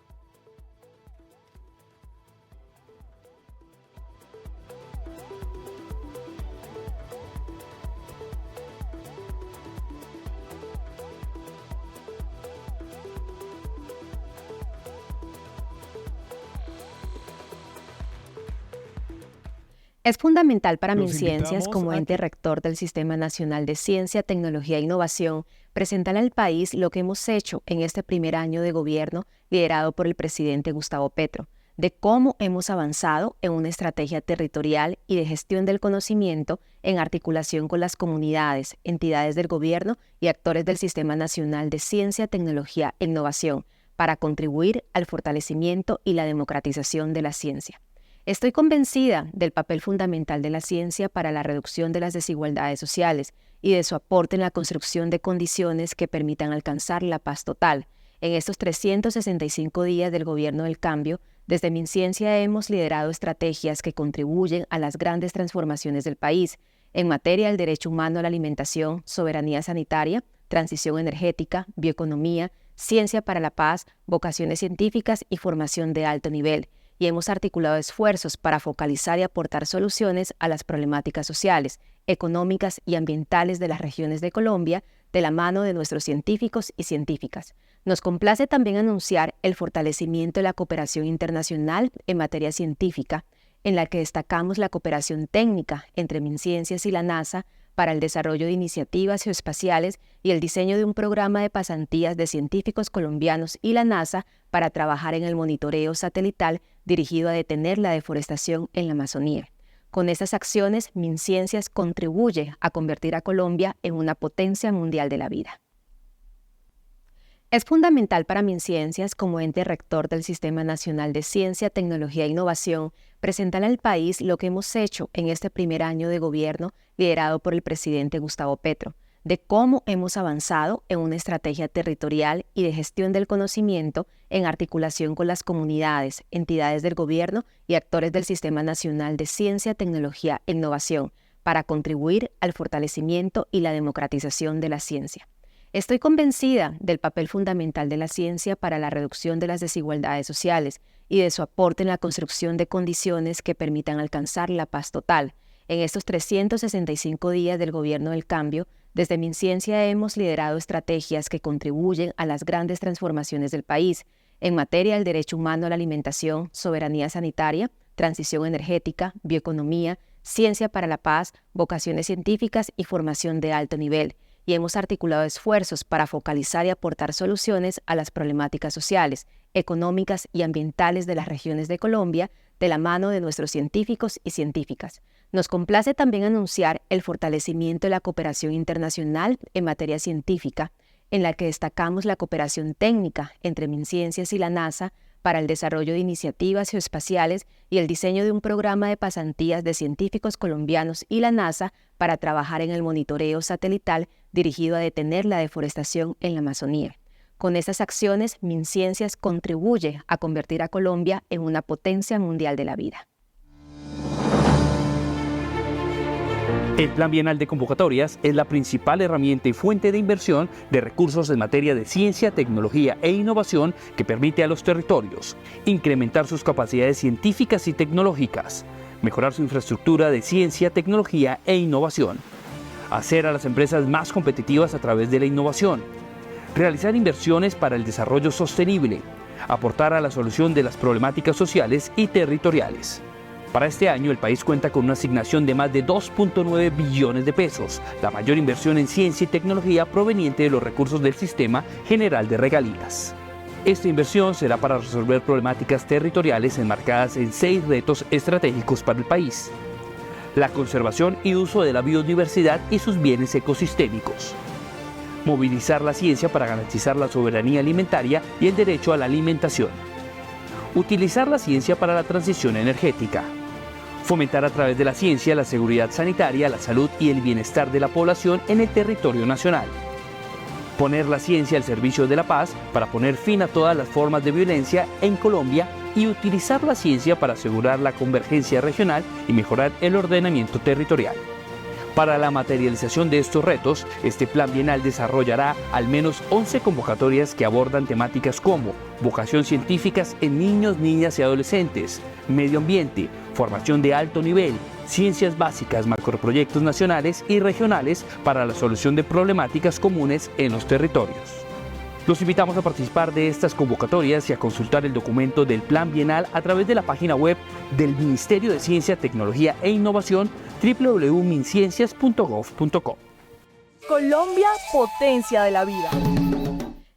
Es fundamental para Los MinCiencias, invitamos como a ente que- rector del Sistema Nacional de Ciencia, Tecnología e Innovación, presentar al país lo que hemos hecho en este primer año de gobierno liderado por el presidente Gustavo Petro, de cómo hemos avanzado en una estrategia territorial y de gestión del conocimiento en articulación con las comunidades, entidades del gobierno y actores del Sistema Nacional de Ciencia, Tecnología e Innovación para contribuir al fortalecimiento y la democratización de la ciencia. Estoy convencida del papel fundamental de la ciencia para la reducción de las desigualdades sociales y de su aporte en la construcción de condiciones que permitan alcanzar la paz total. En estos 365 días del Gobierno del Cambio, desde MinCiencia hemos liderado estrategias que contribuyen a las grandes transformaciones del país en materia del derecho humano a la alimentación, soberanía sanitaria, transición energética, bioeconomía, ciencia para la paz, vocaciones científicas y formación de alto nivel. Y hemos articulado esfuerzos para focalizar y aportar soluciones a las problemáticas sociales, económicas y ambientales de las regiones de Colombia de la mano de nuestros científicos y científicas. Nos complace también anunciar el fortalecimiento de la cooperación internacional en materia científica, en la que destacamos la cooperación técnica entre MinCiencias y la NASA para el desarrollo de iniciativas geoespaciales y el diseño de un programa de pasantías de científicos colombianos y la NASA para trabajar en el monitoreo satelital dirigido a detener la deforestación en la Amazonía. Con estas acciones, MinCiencias contribuye a convertir a Colombia en una potencia mundial de la vida. Es fundamental para MinCiencias, como ente rector del Sistema Nacional de Ciencia, Tecnología e Innovación, presentar al país lo que hemos hecho en este primer año de gobierno liderado por el presidente Gustavo Petro, de cómo hemos avanzado en una estrategia territorial y de gestión del conocimiento en articulación con las comunidades, entidades del gobierno y actores del Sistema Nacional de Ciencia, Tecnología e Innovación para contribuir al fortalecimiento y la democratización de la ciencia. Estoy convencida del papel fundamental de la ciencia para la reducción de las desigualdades sociales y de su aporte en la construcción de condiciones que permitan alcanzar la paz total. En estos 365 días del Gobierno del Cambio, desde MinCiencia hemos liderado estrategias que contribuyen a las grandes transformaciones del país en materia del derecho humano a la alimentación, soberanía sanitaria, transición energética, bioeconomía, ciencia para la paz, vocaciones científicas y formación de alto nivel. Y hemos articulado esfuerzos para focalizar y aportar soluciones a las problemáticas sociales, económicas y ambientales de las regiones de Colombia de la mano de nuestros científicos y científicas. Nos complace también anunciar el fortalecimiento de la cooperación internacional en materia científica, en la que destacamos la cooperación técnica entre MinCiencias y la NASA para el desarrollo de iniciativas geoespaciales y el diseño de un programa de pasantías de científicos colombianos y la NASA para trabajar en el monitoreo satelital dirigido a detener la deforestación en la Amazonía. Con estas acciones, MinCiencias contribuye a convertir a Colombia en una potencia mundial de la vida. El Plan Bienal de Convocatorias es la principal herramienta y fuente de inversión de recursos en materia de ciencia, tecnología e innovación que permite a los territorios incrementar sus capacidades científicas y tecnológicas, mejorar su infraestructura de ciencia, tecnología e innovación, hacer a las empresas más competitivas a través de la innovación, realizar inversiones para el desarrollo sostenible, aportar a la solución de las problemáticas sociales y territoriales. Para este año, el país cuenta con una asignación de más de 2.9 billones de pesos, la mayor inversión en ciencia y tecnología proveniente de los recursos del Sistema General de Regalías. Esta inversión será para resolver problemáticas territoriales enmarcadas en 6 retos estratégicos para el país: la conservación y uso de la biodiversidad y sus bienes ecosistémicos, movilizar la ciencia para garantizar la soberanía alimentaria y el derecho a la alimentación, utilizar la ciencia para la transición energética, fomentar a través de la ciencia la seguridad sanitaria, la salud y el bienestar de la población en el territorio nacional, poner la ciencia al servicio de la paz para poner fin a todas las formas de violencia en Colombia y utilizar la ciencia para asegurar la convergencia regional y mejorar el ordenamiento territorial. Para la materialización de estos retos, este plan bienal desarrollará al menos 11 convocatorias que abordan temáticas como vocación científicas en niños, niñas y adolescentes, medio ambiente, formación de alto nivel, ciencias básicas, macroproyectos nacionales y regionales para la solución de problemáticas comunes en los territorios. Los invitamos a participar de estas convocatorias y a consultar el documento del Plan Bienal a través de la página web del Ministerio de Ciencia, Tecnología e Innovación, www.minciencias.gov.co. Colombia, potencia de la vida.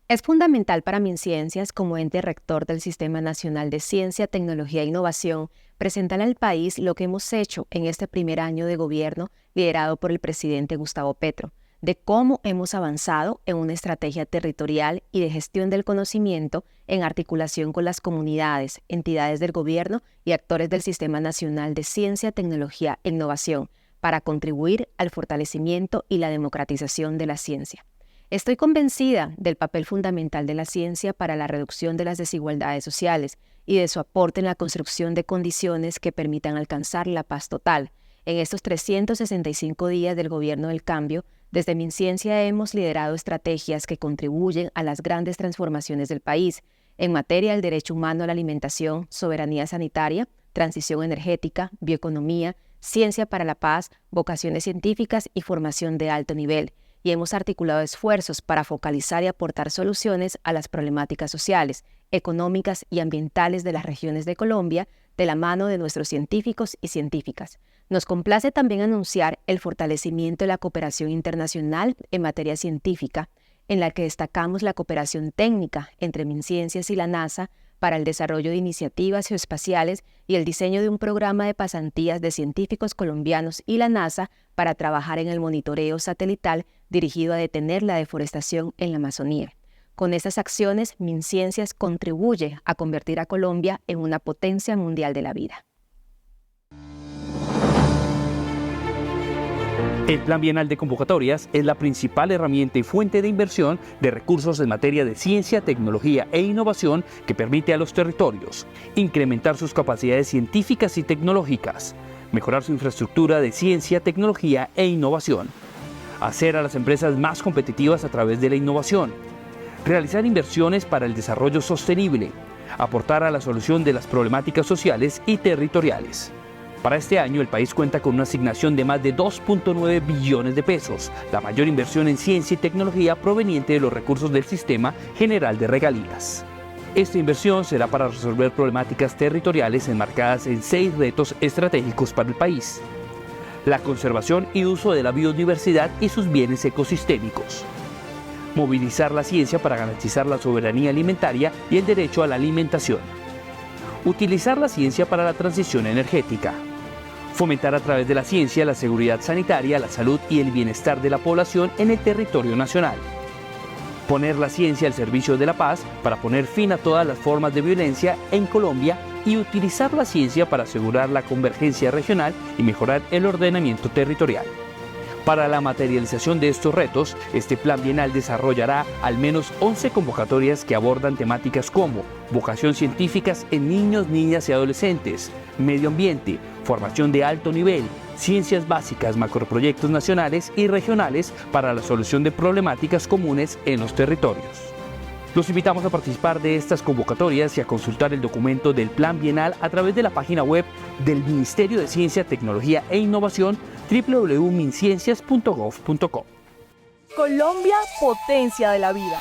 Es fundamental para MinCiencias, como ente rector del Sistema Nacional de Ciencia, Tecnología e Innovación, presentar al país lo que hemos hecho en este primer año de gobierno liderado por el presidente Gustavo Petro, de cómo hemos avanzado en una estrategia territorial y de gestión del conocimiento en articulación con las comunidades, entidades del gobierno y actores del Sistema Nacional de Ciencia, Tecnología e Innovación para contribuir al fortalecimiento y la democratización de la ciencia. Estoy convencida del papel fundamental de la ciencia para la reducción de las desigualdades sociales y de su aporte en la construcción de condiciones que permitan alcanzar la paz total. En estos 365 días del Gobierno del Cambio, desde MinCiencia hemos liderado estrategias que contribuyen a las grandes transformaciones del país en materia del derecho humano a la alimentación, soberanía sanitaria, transición energética, bioeconomía, ciencia para la paz, vocaciones científicas y formación de alto nivel. Y hemos articulado esfuerzos para focalizar y aportar soluciones a las problemáticas sociales, económicas y ambientales de las regiones de Colombia, de la mano de nuestros científicos y científicas. Nos complace también anunciar el fortalecimiento de la cooperación internacional en materia científica, en la que destacamos la cooperación técnica entre MinCiencias y la NASA para el desarrollo de iniciativas geoespaciales y el diseño de un programa de pasantías de científicos colombianos y la NASA para trabajar en el monitoreo satelital dirigido a detener la deforestación en la Amazonía. Con estas acciones, MinCiencias contribuye a convertir a Colombia en una potencia mundial de la vida. El Plan Bienal de Convocatorias es la principal herramienta y fuente de inversión de recursos en materia de ciencia, tecnología e innovación que permite a los territorios incrementar sus capacidades científicas y tecnológicas, mejorar su infraestructura de ciencia, tecnología e innovación, hacer a las empresas más competitivas a través de la innovación, realizar inversiones para el desarrollo sostenible, aportar a la solución de las problemáticas sociales y territoriales. Para este año, el país cuenta con una asignación de más de 2.9 billones de pesos, la mayor inversión en ciencia y tecnología proveniente de los recursos del Sistema General de Regalías. Esta inversión será para resolver problemáticas territoriales enmarcadas en 6 retos estratégicos para el país: la conservación y uso de la biodiversidad y sus bienes ecosistémicos, movilizar la ciencia para garantizar la soberanía alimentaria y el derecho a la alimentación, utilizar la ciencia para la transición energética, fomentar a través de la ciencia la seguridad sanitaria, la salud y el bienestar de la población en el territorio nacional, poner la ciencia al servicio de la paz para poner fin a todas las formas de violencia en Colombia y utilizar la ciencia para asegurar la convergencia regional y mejorar el ordenamiento territorial. Para la materialización de estos retos, este Plan Bienal desarrollará al menos 11 convocatorias que abordan temáticas como vocación científicas en niños, niñas y adolescentes, medio ambiente, formación de alto nivel, ciencias básicas, macroproyectos nacionales y regionales para la solución de problemáticas comunes en los territorios. Los invitamos a participar de estas convocatorias y a consultar el documento del Plan Bienal a través de la página web del Ministerio de Ciencia, Tecnología e Innovación, www.minciencias.gov.co. Colombia, potencia de la vida.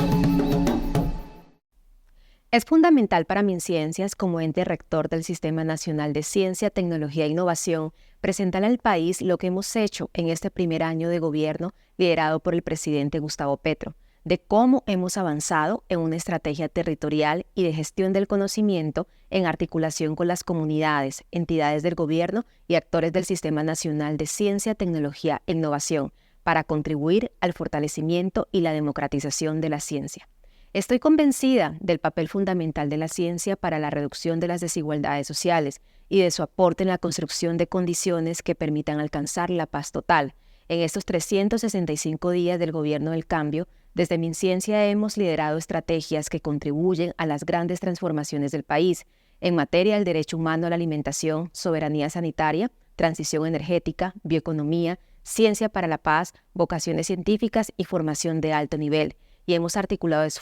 Es fundamental para MinCiencias, como ente rector del Sistema Nacional de Ciencia, Tecnología e Innovación, presentar al país lo que hemos hecho en este primer año de gobierno liderado por el presidente Gustavo Petro, de cómo hemos avanzado en una estrategia territorial y de gestión del conocimiento en articulación con las comunidades, entidades del gobierno y actores del Sistema Nacional de Ciencia, Tecnología e Innovación para contribuir al fortalecimiento y la democratización de la ciencia. Estoy convencida del papel fundamental de la ciencia para la reducción de las desigualdades sociales y de su aporte en la construcción de condiciones que permitan alcanzar la paz total. En estos 365 días del Gobierno del Cambio, desde MinCiencia hemos liderado estrategias que contribuyen a las grandes transformaciones del país en materia del derecho humano a la alimentación, soberanía sanitaria, transición energética, bioeconomía, ciencia para la paz, vocaciones científicas y formación de alto nivel. Y hemos articulado esfuerzos